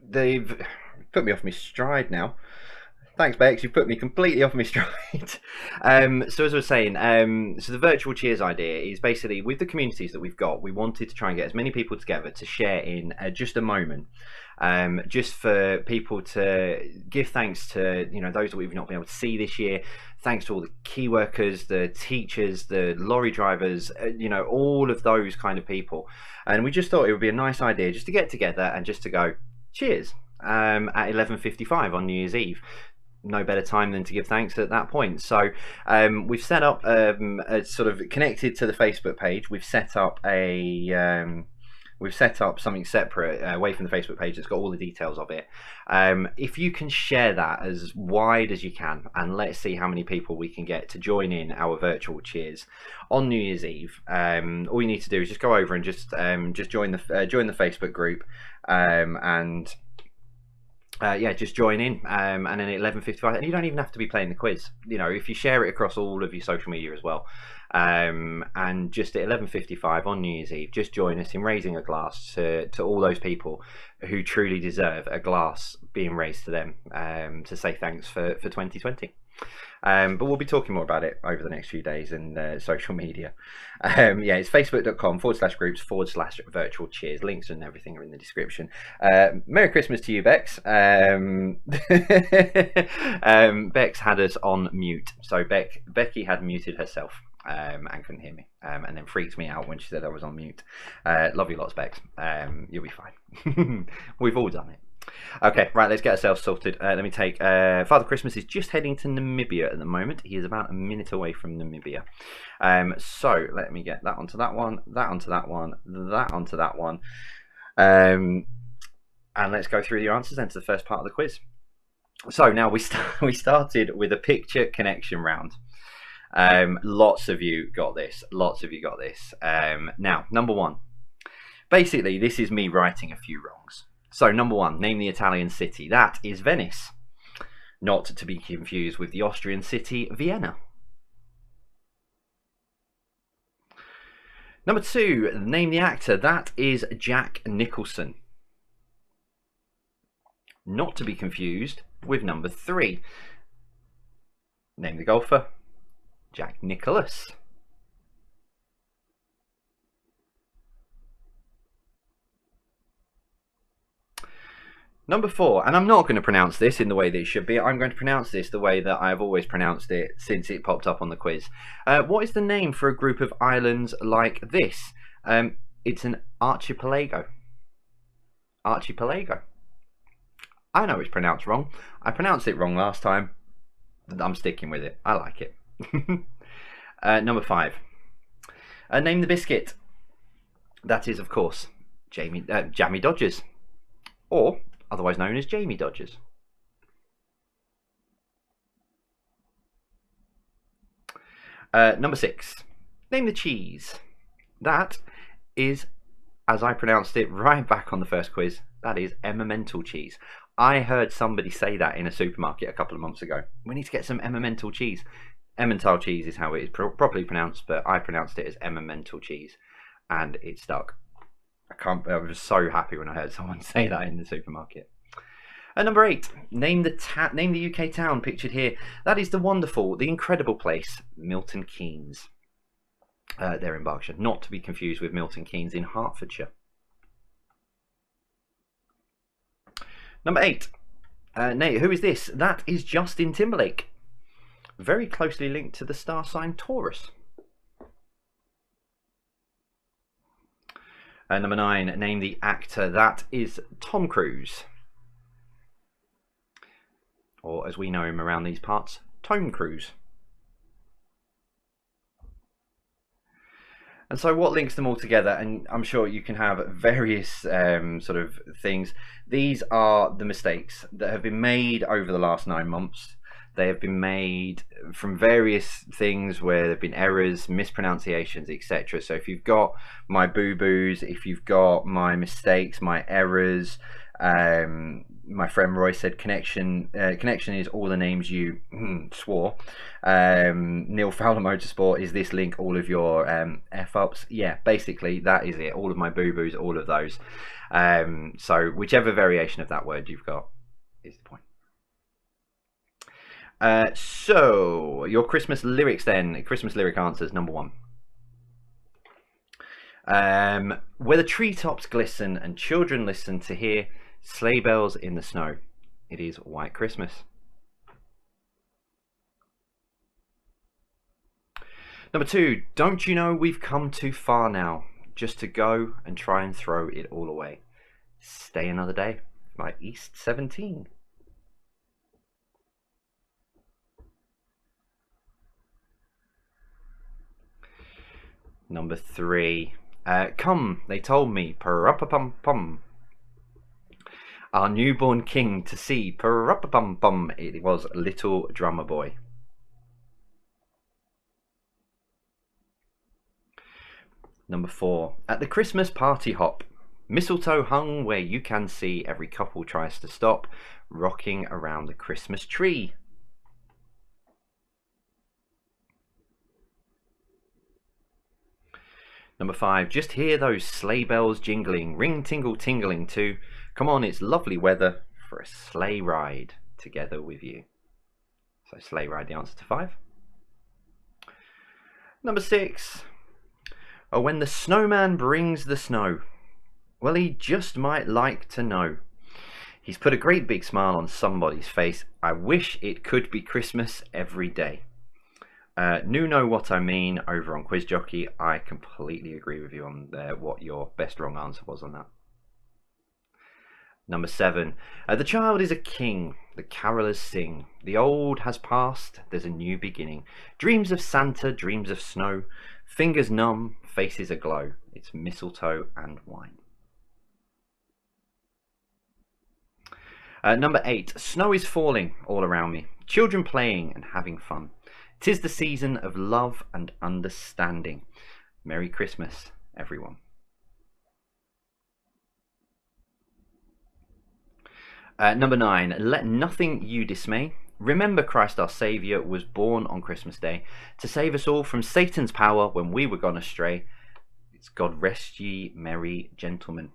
they've put me off my stride now. Thanks, Bex. You've put me completely off my stride. So as I was saying, so the virtual cheers idea is basically with the communities that we've got, we wanted to try and get as many people together to share in just a moment. Just for people to give thanks to those that we've not been able to see this year. Thanks to all the key workers, the teachers, the lorry drivers, all of those kind of people. And we just thought it would be a nice idea just to get together and just to go cheers at 11:55 on New Year's Eve. No better time than to give thanks at that point. So we've set up a sort of connected to the Facebook page. We've set up something separate away from the Facebook page that's got all the details of it. If you can share that as wide as you can, and let's see how many people we can get to join in our virtual cheers on New Year's Eve. All you need to do is just go over and just join the Facebook group, just join in, and then at 11:55, and you don't even have to be playing the quiz. If you share it across all of your social media as well, and just at 11:55 on New Year's Eve, just join us in raising a glass to all those people who truly deserve a glass being raised to them, to say thanks for 2020. But we'll be talking more about it over the next few days in social media. It's facebook.com/groups/virtual cheers. Links and everything are in the description. Merry Christmas to you, Bex. Bex had us on mute, so Becky had muted herself and couldn't hear me, and then freaked me out when she said I was on mute. Love you lots, Bex. You'll be fine. We've all done it. Okay, right, let's get ourselves sorted. Let me take Father Christmas is just heading to Namibia at the moment. He is about a minute away from Namibia. So let me get that onto that one, that onto that one, that onto that one. And let's go through your answers then to the first part of the quiz. So now we started with a picture connection round. Lots of you got this. Now, number one. Basically, this is me righting a few wrongs. So, number one, name the Italian city. That is Venice. Not to be confused with the Austrian city, Vienna. Number two, name the actor. That is Jack Nicholson. Not to be confused with number three. Name the golfer. Jack Nicklaus. Number four, and I'm not going to pronounce this in the way that it should be. I'm going to pronounce this the way that I've always pronounced it since it popped up on the quiz. What is the name for a group of islands like this? It's an archipelago. Archipelago. I know it's pronounced wrong. I pronounced it wrong last time. I'm sticking with it. I like it. Number five. Name the biscuit. That is, of course, Jammy Dodgers, or otherwise known as Jamie Dodgers. Number six. Name the cheese. That is, as I pronounced it right back on the first quiz, that is Emmental cheese. I heard somebody say that in a supermarket a couple of months ago. We need to get some Emmental cheese. Emmental cheese is how it is properly pronounced, but I pronounced it as Emmental cheese, and it stuck. I was so happy when I heard someone say that in the supermarket. Number eight, name the UK town pictured here. That is the wonderful, the incredible place, Milton Keynes. They're in Berkshire, not to be confused with Milton Keynes in Hertfordshire. Number 8. Nate, who is this? That is Justin Timberlake. Very closely linked to the star sign Taurus. Number 9. Name the actor. That is Tom Cruise. Or as we know him around these parts, Tone Cruise. And so what links them all together, and I'm sure you can have various sort of things. These are the mistakes that have been made over the last 9 months. They have been made from various things where there have been errors, mispronunciations, etc. So if you've got my boo-boos, if you've got my mistakes, my errors, my friend Roy said connection is all the names you swore. Neil Fowler Motorsport, is this link all of your f-ups? Yeah, basically that is it. All of my boo-boos, all of those. So whichever variation of that word you've got is the point. So your Christmas lyrics then. Christmas lyric answers. Number 1. Where the treetops glisten and children listen to hear sleigh bells in the snow. It is White Christmas. Number 2. Don't you know we've come too far now just to go and try and throw it all away. Stay Another Day by East 17. Number 3. Come, they told me, pa-ra-pa-pum-pum. Our newborn king to see, pa-ra-pa-pum-pum. It was Little Drummer Boy. Number 4. At the Christmas party hop, mistletoe hung where you can see, every couple tries to stop, rocking around the Christmas tree. Number 5, just hear those sleigh bells jingling, ring tingle tingling too. Come on, it's lovely weather for a sleigh ride together with you. So sleigh ride, the answer to 5. Number 6, oh, when the snowman brings the snow, well, he just might like to know. He's put a great big smile on somebody's face. I wish it could be Christmas every day. Know what I mean over on Quiz Jockey. I completely agree with you on what your best wrong answer was on that. Number 7. The child is a king, the carolers sing. The old has passed, there's a new beginning. Dreams of Santa, dreams of snow. Fingers numb, faces aglow. It's mistletoe and wine. Number 8. Snow is falling all around me. Children playing and having fun. 'Tis the season of love and understanding. Merry Christmas, everyone. Number 9. Let nothing you dismay. Remember Christ our Saviour was born on Christmas Day to save us all from Satan's power when we were gone astray. It's God rest ye merry gentlemen.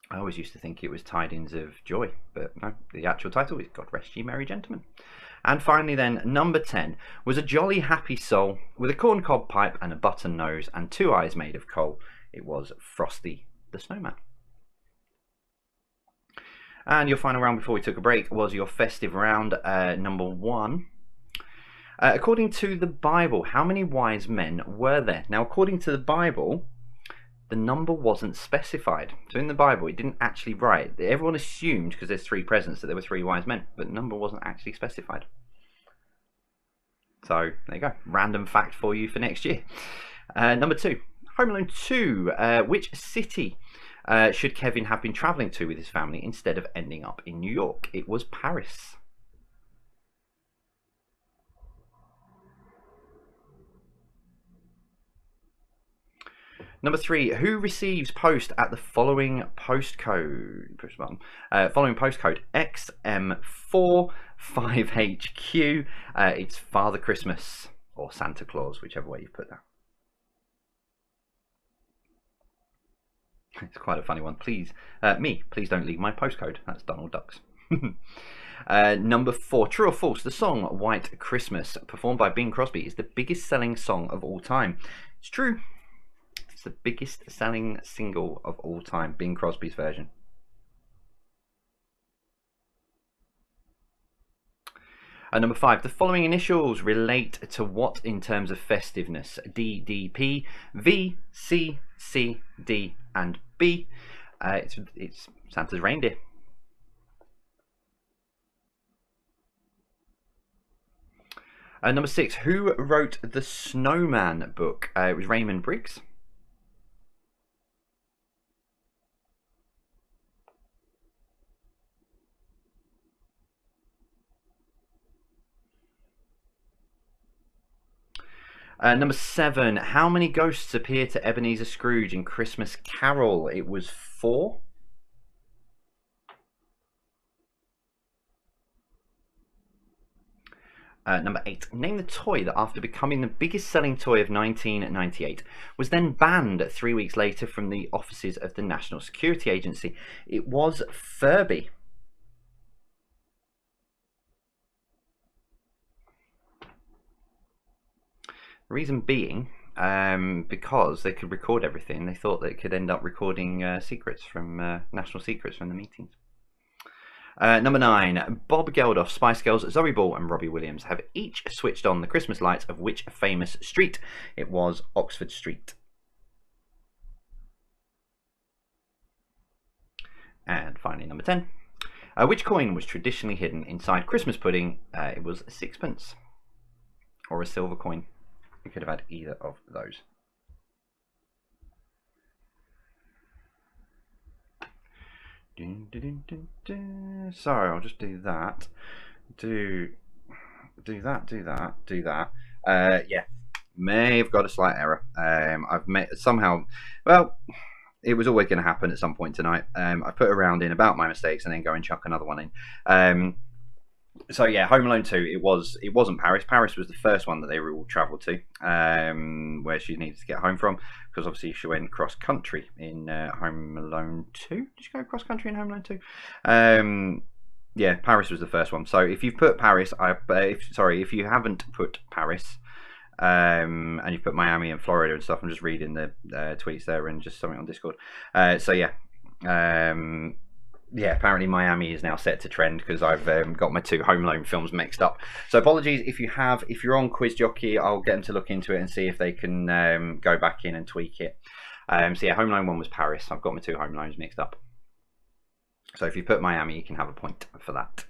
I always used to think it was Tidings of Joy, but no, the actual title is God rest ye merry gentlemen. And finally then, number 10 was a jolly happy soul with a corncob pipe and a button nose and 2 eyes made of coal. It was Frosty the Snowman. And your final round before we took a break was your festive round, number 1. According to the Bible, how many wise men were there? Now, according to the Bible, the number wasn't specified. So in the Bible, it didn't actually write. Everyone assumed, because there's 3 presents, that there were 3 wise men, but the number wasn't actually specified. So there you go. Random fact for you for next year. Number 2, Home Alone 2. Which city should Kevin have been travelling to with his family instead of ending up in New York? It was Paris. Number 3, who receives post at the following postcode? Push the button. Following postcode XM45HQ. It's Father Christmas or Santa Claus, whichever way you put that. It's quite a funny one. Please don't leave my postcode. That's Donald Ducks. Number 4, true or false? The song White Christmas, performed by Bing Crosby, is the biggest selling song of all time. It's true. It's the biggest selling single of all time, Bing Crosby's version. Number 5, the following initials relate to what in terms of festiveness? D, D, P, V, C, C, D, and B. It's Santa's reindeer. Number 6, who wrote the Snowman book? It was Raymond Briggs. Number 7, how many ghosts appear to Ebenezer Scrooge in Christmas Carol? It was 4. Number 8, name the toy that after becoming the biggest selling toy of 1998 was then banned 3 weeks later from the offices of the National Security Agency. It was Furby. The reason being, because they could record everything, they thought they could end up recording secrets from national secrets from the meetings. Number 9, Bob Geldof, Spice Girls, Zoe Ball and Robbie Williams have each switched on the Christmas lights of which famous street? It was Oxford Street. And finally, number 10, which coin was traditionally hidden inside Christmas pudding? It was a sixpence or a silver coin. You could have had either of those. Sorry, I'll just do that. Do that. Yeah, may have got a slight error. I've met somehow. Well, it was always going to happen at some point tonight. I put a round in about my mistakes and then go and chuck another one in. So yeah, Home Alone 2. It wasn't Paris. Paris was the first one that they all travelled to, where she needed to get home from, because obviously she went cross country in Home Alone 2. Did she go cross country in Home Alone 2? Yeah, Paris was the first one. So if you've put Paris, if you haven't put Paris, and you've put Miami and Florida and stuff, I'm just reading the tweets there and just something on Discord. So yeah. Yeah, apparently Miami is now set to trend because I've got my 2 Home Alone films mixed up. So apologies if you're on Quiz Jockey, I'll get them to look into it and see if they can go back in and tweak it. So yeah, Home Alone 1 was Paris. I've got my 2 Home Alones mixed up. So if you put Miami, you can have a point for that.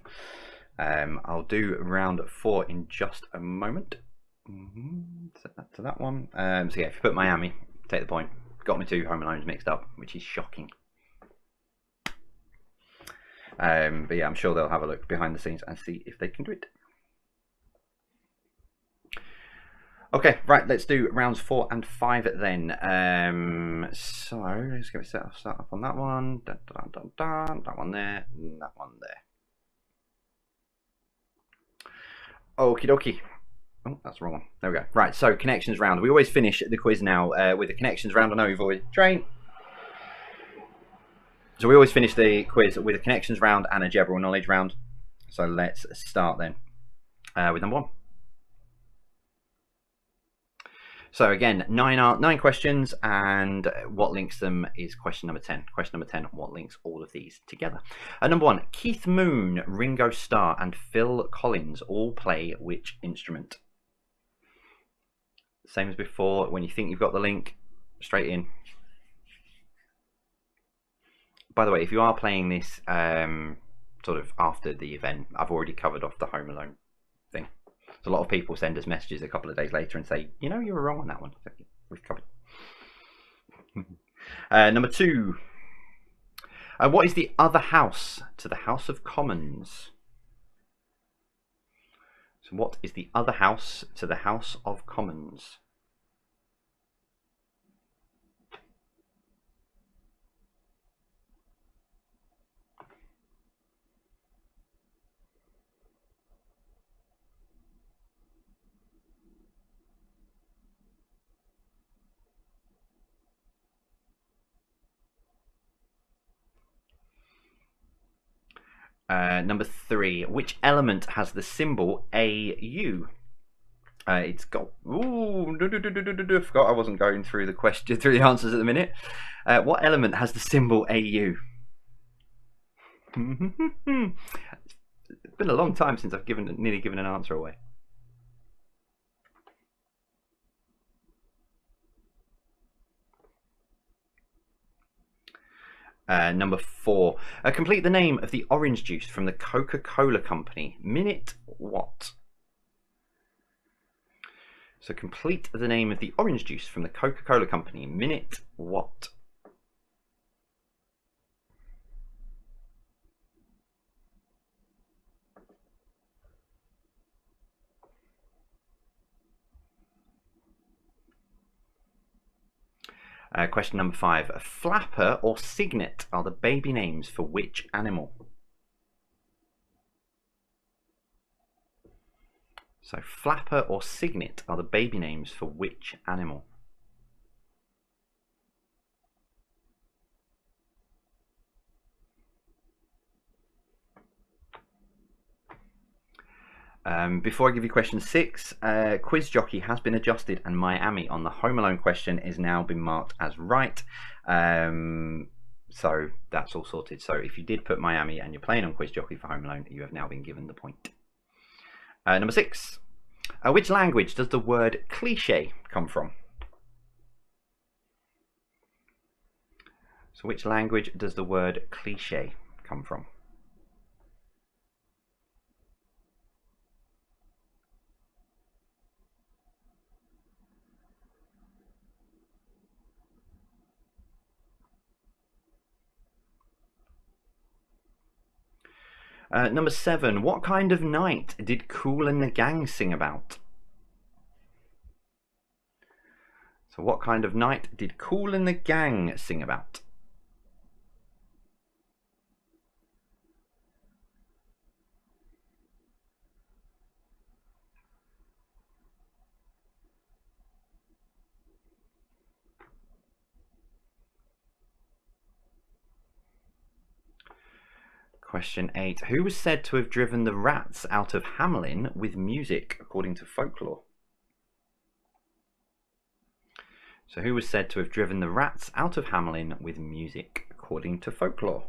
I'll do round 4 in just a moment. Set that to that one. So yeah, if you put Miami, take the point. Got my 2 Home Alones mixed up, which is shocking. But yeah, I'm sure they'll have a look behind the scenes and see if they can do it. Okay, right, let's do rounds 4 and 5 then. So let's get it set up on that one. Dun, dun, dun, dun, that one there, and that one there. Okie dokie. Oh, that's the wrong one. There we go. Right, so connections round. We always finish the quiz now with a connections round. I know you've always trained. So we always finish the quiz with a connections round and a general knowledge round. So let's start then with number 1. So again, 9 questions, and what links them is question number 10. Question number 10, what links all of these together? Number 1, Keith Moon, Ringo Starr, and Phil Collins all play which instrument? Same as before, when you think you've got the link, straight in. By the way, if you are playing this sort of after the event, I've already covered off the Home Alone thing. So a lot of people send us messages a couple of days later and say, you know, you were wrong on that one. We've covered. Number 2. What is the other house to the House of Commons? So what is the other house to the House of Commons? Number 3. Which element has the symbol AU? It's got. Ooh, forgot I wasn't going through the question through the answers at the minute. What element has the symbol AU? It's been a long time since I've nearly given an answer away. Number 4. Complete the name of the orange juice from the Coca-Cola Company. Minute what? So complete the name of the orange juice from the Coca-Cola Company. Minute what? Question number 5. Flapper or Signet are the baby names for which animal? So Flapper or Signet are the baby names for which animal? Before I give you question 6, quiz jockey has been adjusted and Miami on the Home Alone question is now been marked as right. So that's all sorted. So if you did put Miami and you're playing on quiz jockey for Home Alone, you have now been given the point. Number 6. Which language does the word cliche come from? So which language does the word cliche come from? Number 7. What kind of night did Kool and the Gang sing about? So what kind of night did Kool and the Gang sing about? Question 8. Who was said to have driven the rats out of Hamelin with music, according to folklore? So who was said to have driven the rats out of Hamelin with music, according to folklore?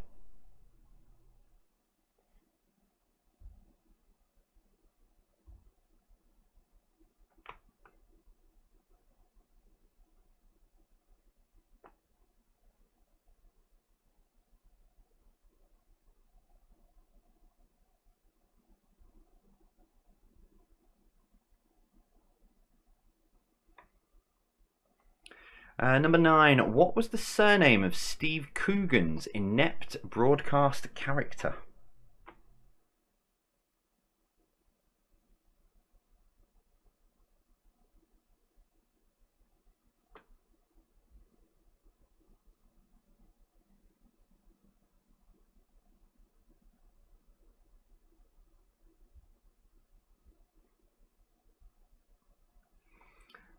Number 9. What was the surname of Steve Coogan's inept broadcast character?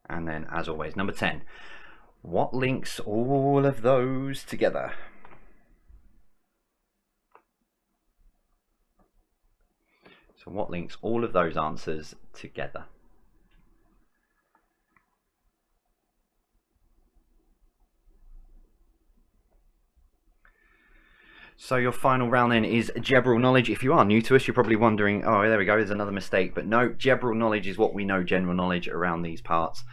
And then, as always, number 10. What links all of those together? So what links all of those answers together? So your final round then is general knowledge. If you are new to us, you're probably wondering, oh, there we go, there's another mistake. But no, general knowledge is what we know general knowledge around these parts.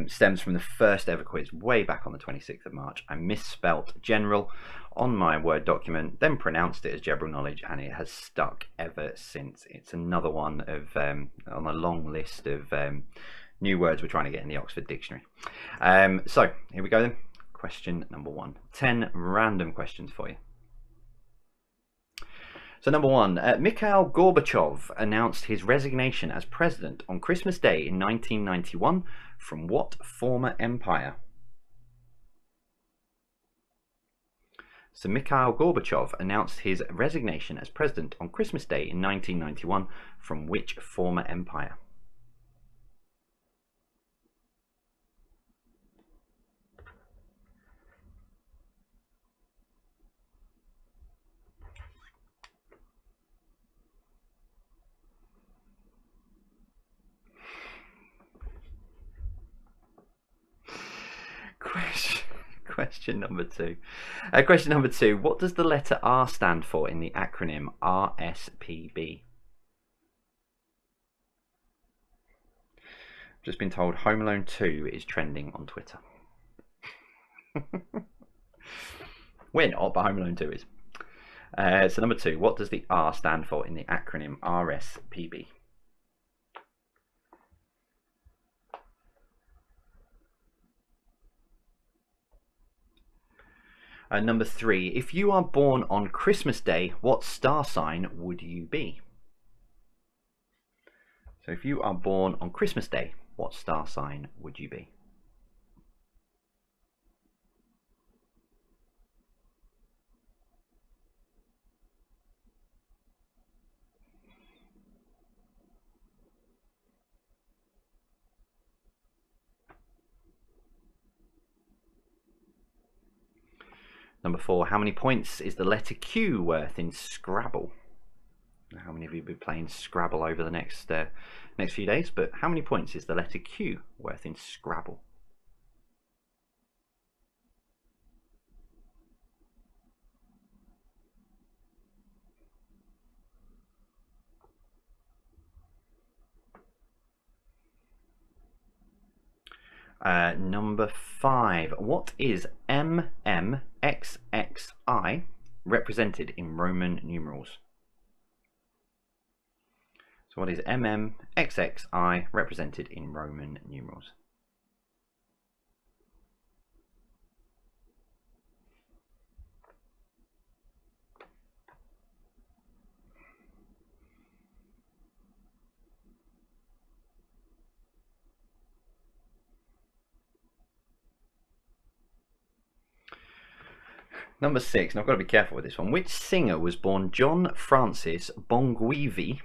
Stems from the first ever quiz way back on the 26th of March. I misspelt general on my Word document, then pronounced it as general knowledge, and it has stuck ever since. It's another one of on a long list of new words we're trying to get in the Oxford Dictionary. So here we go then. Question number 1. 10 random questions for you. So number 1, Mikhail Gorbachev announced his resignation as president on Christmas Day in 1991 from what former empire? So Mikhail Gorbachev announced his resignation as president on Christmas Day in 1991 from which former empire? Question number two. Question number two. What does the letter R stand for in the acronym RSPB? Just been told Home Alone 2 is trending on Twitter. We're not, but Home Alone 2 is. So number two, what does the R stand for in the acronym RSPB? Number three, if you are born on Christmas Day, what star sign would you be? So if you are born on Christmas Day, what star sign would you be? Number four, how many points is the letter Q worth in Scrabble? How many of you have been playing Scrabble over the next few days? But how many points is the letter Q worth in Scrabble? Number five, what is MMXXI represented in Roman numerals? So what is MMXXI represented in Roman numerals? Number six, and I've got to be careful with this one. Which singer was born John Francis Bongivi?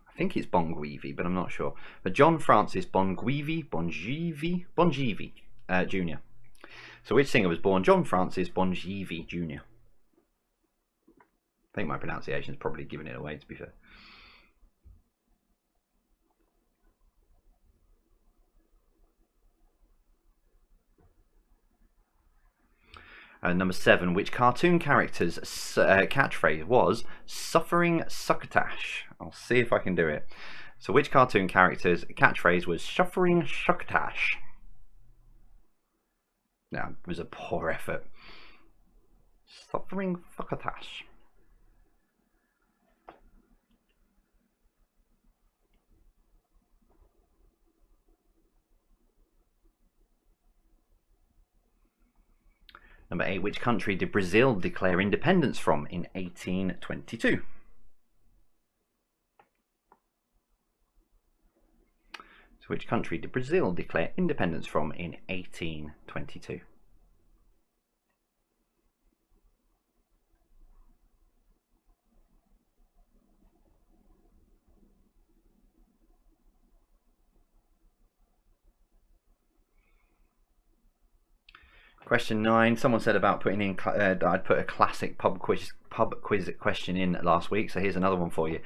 I think it's Bongivi, but I'm not sure. But John Francis Bongivi Jr. So which singer was born John Francis Bongivi Jr.? I think my pronunciation is probably giving it away, to be fair. Number seven, which cartoon character's catchphrase was "suffering succotash"? I'll see if I can do it. So which cartoon character's catchphrase was "suffering succotash"? No, it was a poor effort. Suffering succotash. Number eight, which country did Brazil declare independence from in 1822? So which country did Brazil declare independence from in 1822? Question 9. Someone said about putting in I'd put a classic pub quiz question in last week, so here's another one for you.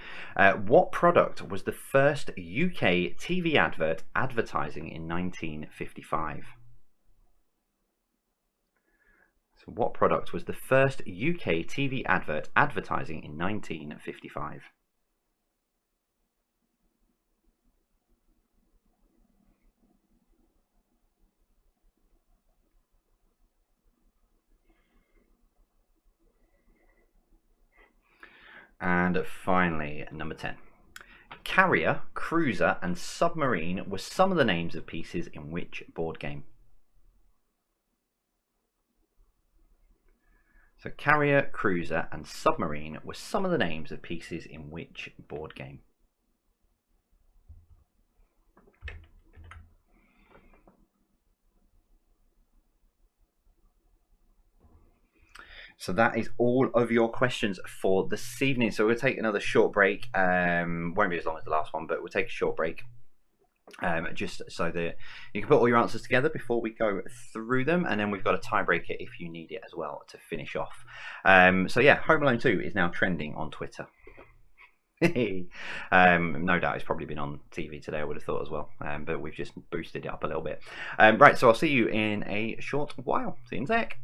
What product was the first UK TV advert advertising in 1955? So what product was the first UK TV advert advertising in 1955? And finally, number 10. Carrier, cruiser, and submarine were some of the names of pieces in which board game? So carrier, cruiser, and submarine were some of the names of pieces in which board game? So that is all of your questions for this evening. So we'll take another short break. Won't be as long as the last one, but we'll take a short break. Just so that you can put all your answers together before we go through them, and then we've got a tiebreaker if you need it as well to finish off. So yeah, Home Alone 2 is now trending on Twitter. No doubt it's probably been on TV today, I would have thought as well. But we've just boosted it up a little bit. Right, so I'll see you in a short while. See you in a sec.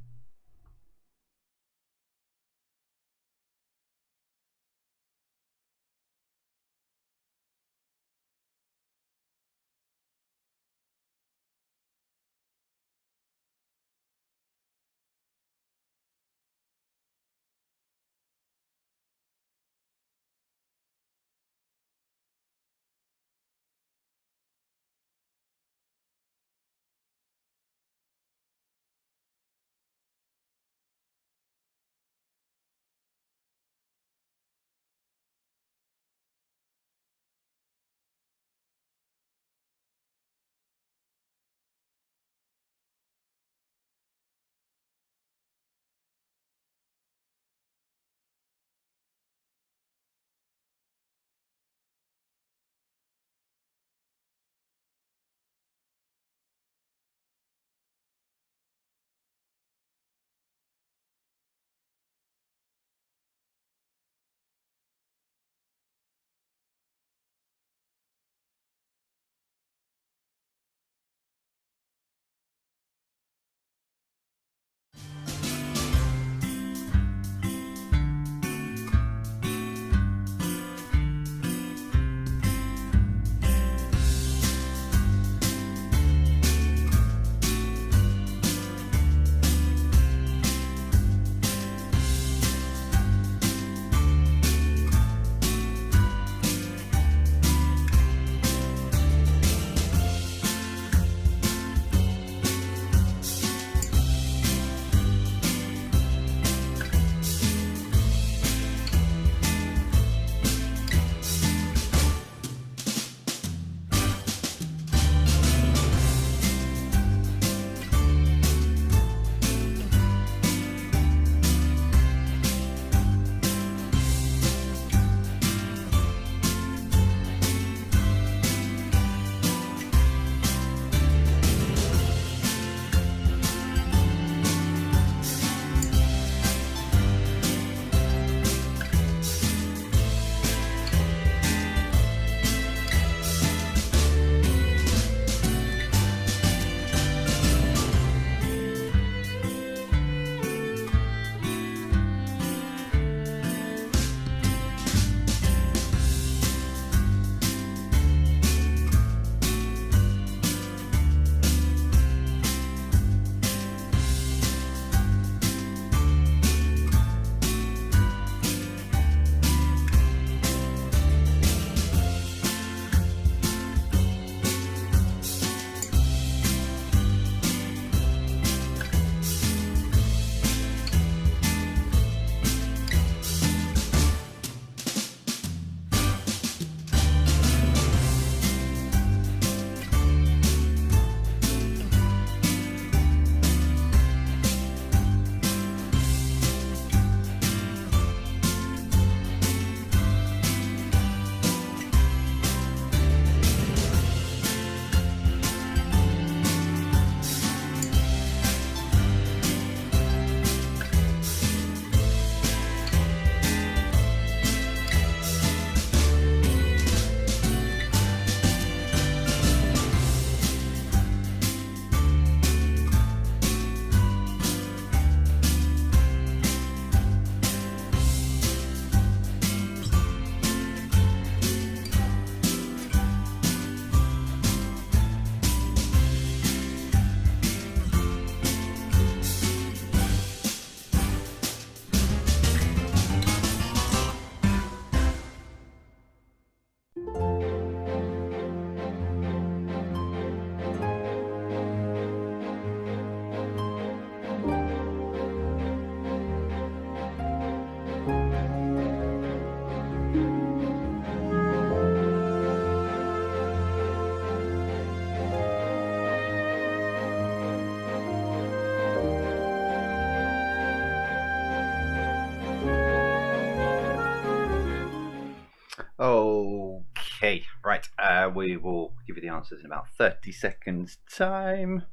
Okay, right. We will give you the answers in about 30 seconds time.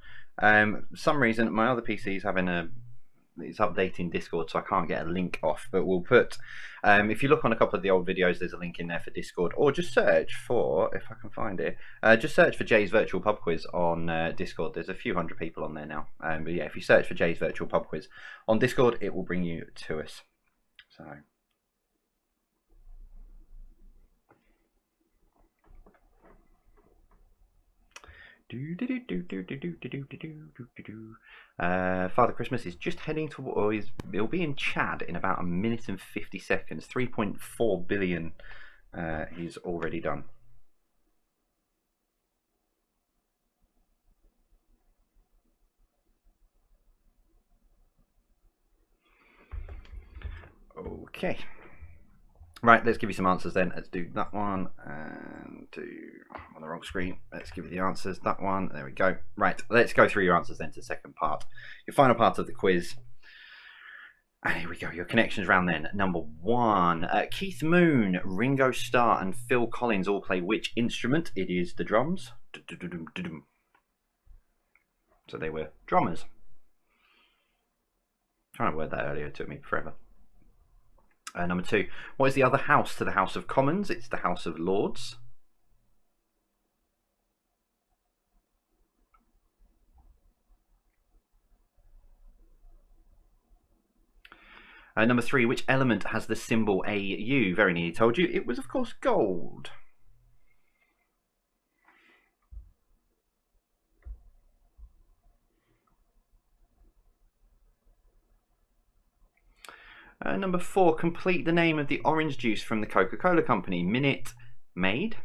For some reason my other PC is having a it's updating Discord, so I can't get a link off. But we'll put, if you look on a couple of the old videos, there's a link in there for Discord, or just search for, if I can find it, just search for Jay's Virtual Pub Quiz on Discord. There's a few hundred people on there now. But yeah, if you search for Jay's Virtual Pub Quiz on Discord, it will bring you to us. So. Father Christmas is just heading to, or he'll be in Chad in about 1 minute and 50 seconds. 3.4 billion he's already done. Okay. Right, let's give you some answers then. Let's do that one and do on the wrong screen. Let's give you the answers. That one, there we go. Right, let's go through your answers then to the second part. Your final part of the quiz. And here we go. Your connections round then. Number 1, Keith Moon, Ringo Starr, and Phil Collins all play which instrument? It is the drums. So they were drummers. I'm trying to word that earlier, it took me forever. Number 2, what is the other house to the House of Commons? It's the House of Lords. Number 3, which element has the symbol AU? Very nearly told you. It was, of course, gold. Number 4, complete the name of the orange juice from the Coca-Cola Company. Minute Maid.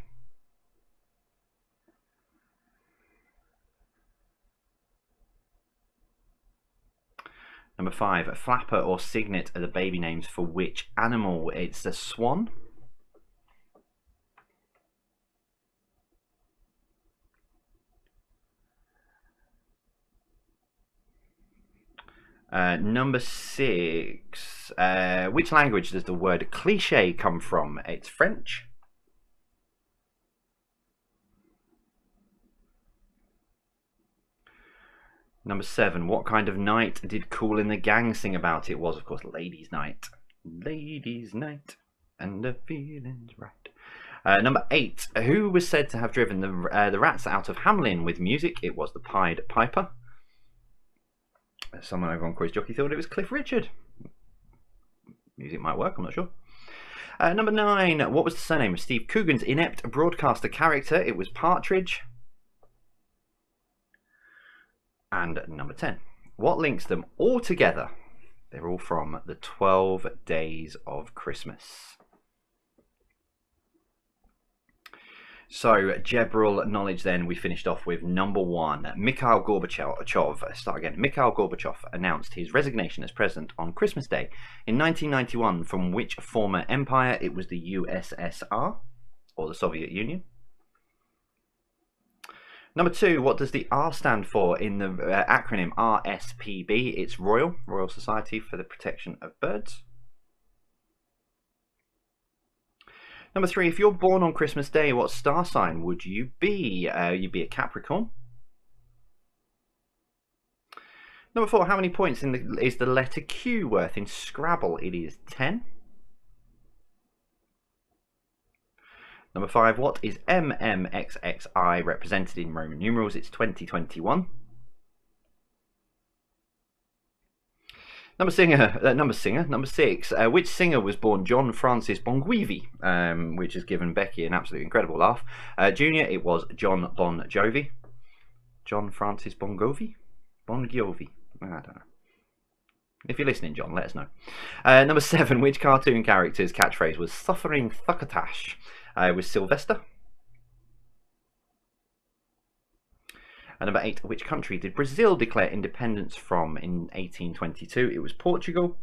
Number 5, Flapper or Signet are the baby names for which animal? It's the swan. Number 6, which language does the word cliche come from? It's French. Number 7, what kind of night did Kool and the Gang sing about? It was, of course, Ladies' Night. Ladies' Night, and the feeling's right. Number 8, who was said to have driven the rats out of Hamelin with music? It was the Pied Piper. Someone over on Quiz Jockey thought it was Cliff Richard. Music might work, I'm not sure. Number 9, what was the surname of Steve Coogan's inept broadcaster character? It was Partridge. And number 10, what links them all together? They're all from the 12 Days of Christmas. So, general knowledge then, we finished off with number 1. Mikhail Gorbachev announced his resignation as president on Christmas Day in 1991 from which former empire? It was the USSR, or the Soviet Union. Number 2, what does the R stand for in the acronym RSPB? It's Royal Society for the Protection of Birds. Number 3, if you're born on Christmas Day, what star sign would you be? You'd be a Capricorn. Number 4, how many points is the letter Q worth in Scrabble? It is 10. Number 5, what is MMXXI represented in Roman numerals? It's 2021. Number 6, which singer was born John Francis Bonguivi, which has given Becky an absolutely incredible laugh. Junior, it was John Bon Jovi. John Francis Bongovi? Bon Jovi. I don't know. If you're listening, John, let us know. Number 7, which cartoon character's catchphrase was suffering thuckatash? Was Sylvester. And number 8, which country did Brazil declare independence from in 1822? It was Portugal.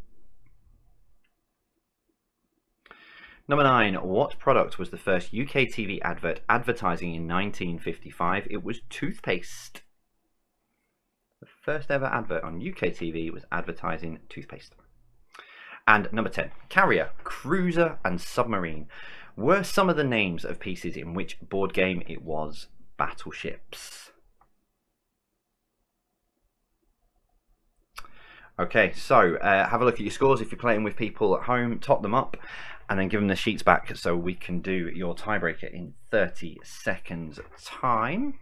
Number 9, what product was the first UK TV advert advertising in 1955? It was toothpaste. The first ever advert on UK TV was advertising toothpaste. And number 10, carrier, cruiser, and submarine were some of the names of pieces in which board game? It was battleships. Okay, so have a look at your scores. If you're playing with people at home, top them up and then give them the sheets back so we can do your tiebreaker in 30 seconds time.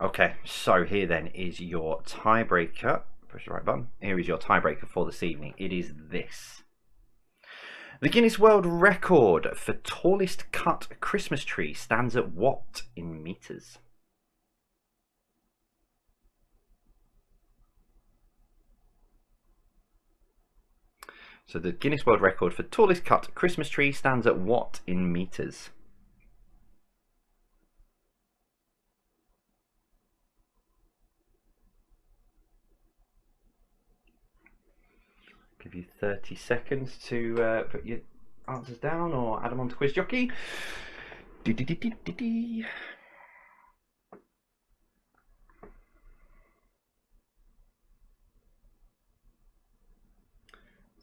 Okay, so here then is your tiebreaker. Push the right button. Here is your tiebreaker for this evening. It is this. The Guinness World Record for tallest cut Christmas tree stands at what in meters? So the Guinness World Record for tallest cut Christmas tree stands at what in meters? Give you 30 seconds to put your answers down or add them onto Quiz Jockey. So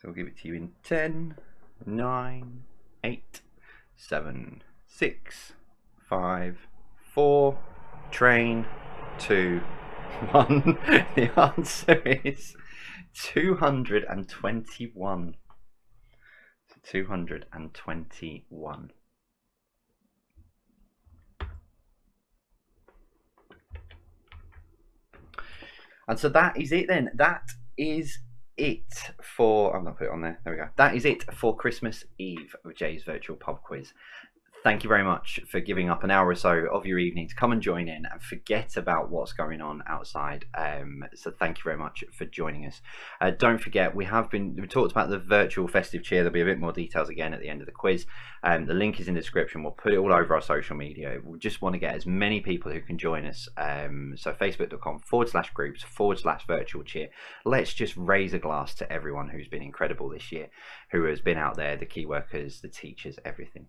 we'll give it to you in 10, 9, 8, 7, 6, 5, 4, train, 2, 1. The answer is 221. 221. And so that is it then. That is it for, I'm going to put it on there. There we go. That is it for Christmas Eve of Jay's Virtual Pub Quiz. Thank you very much for giving up an hour or so of your evening to come and join in and forget about what's going on outside. So thank you very much for joining us. Don't forget, we talked about the virtual festive cheer. There'll be a bit more details again at the end of the quiz. The link is in the description. We'll put it all over our social media. We just want to get as many people who can join us. So facebook.com/groups/virtual cheer. Let's just raise a glass to everyone who's been incredible this year, who has been out there, the key workers, the teachers, everything.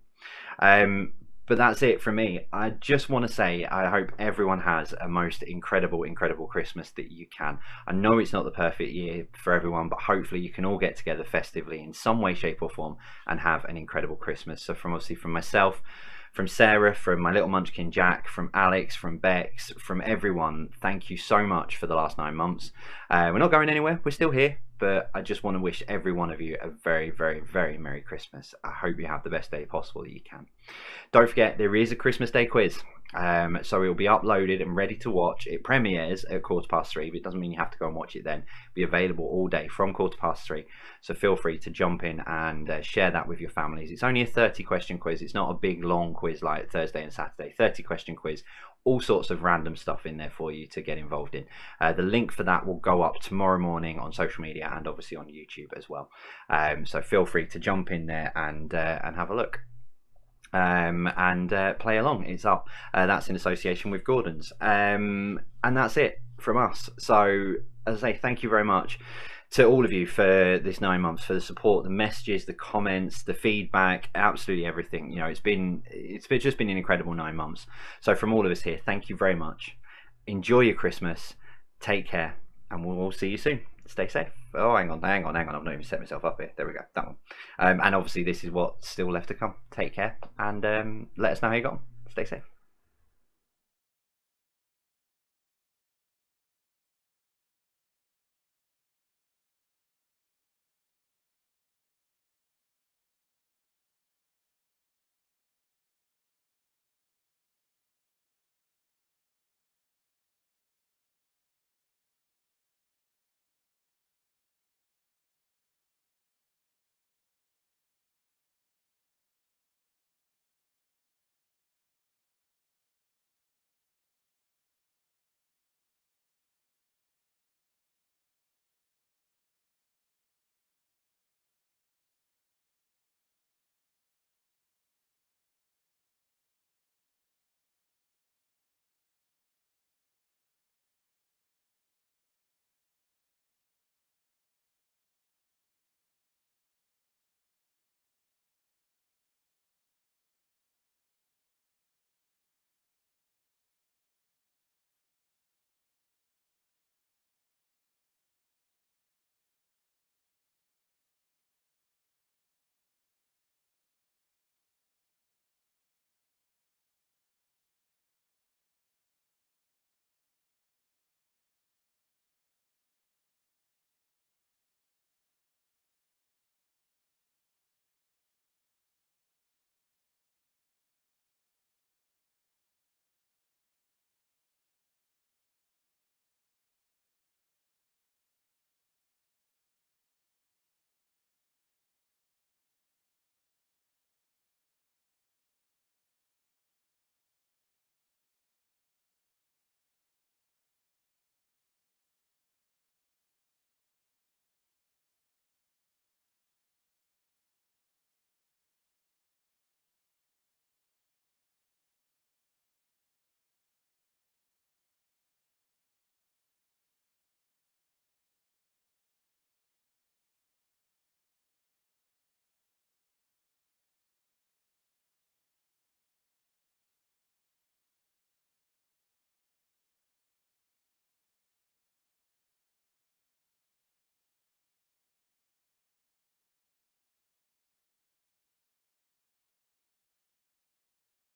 But that's it from me. I just want to say I hope everyone has a most incredible Christmas that you can. I know it's not the perfect year for everyone, but hopefully you can all get together festively in some way, shape or form and have an incredible Christmas. So from myself, from Sarah, from my little munchkin Jack, from Alex, from Bex, from everyone, thank you so much for the last 9 months. We're not going anywhere, we're still here, but I just want to wish every one of you a very, very, very Merry Christmas. I hope you have the best day possible that you can. Don't forget, there is a Christmas Day quiz. So it will be uploaded and ready to watch. It premieres at 3:15, but it doesn't mean you have to go and watch it then. It'll be available all day from 3:15. So feel free to jump in and share that with your families. It's only a 30-question quiz. It's not a big long quiz like Thursday and Saturday. 30-question quiz. All sorts of random stuff in there for you to get involved in. The link for that will go up tomorrow morning on social media and obviously on YouTube as well. So feel free to jump in there and have a look. And play along. It's up. That's in association with Gordon's. And that's it from us. So as I say, thank you very much to all of you for this 9 months, for the support, the messages, the comments, the feedback, absolutely everything. You know, it's just been an incredible 9 months. So from all of us here, thank you very much. Enjoy your Christmas. Take care, and we'll all see you soon. Stay safe. Oh, hang on. I've not even set myself up here. There we go. That one. And obviously, this is what's still left to come. Take care, and let us know how you got on. Stay safe.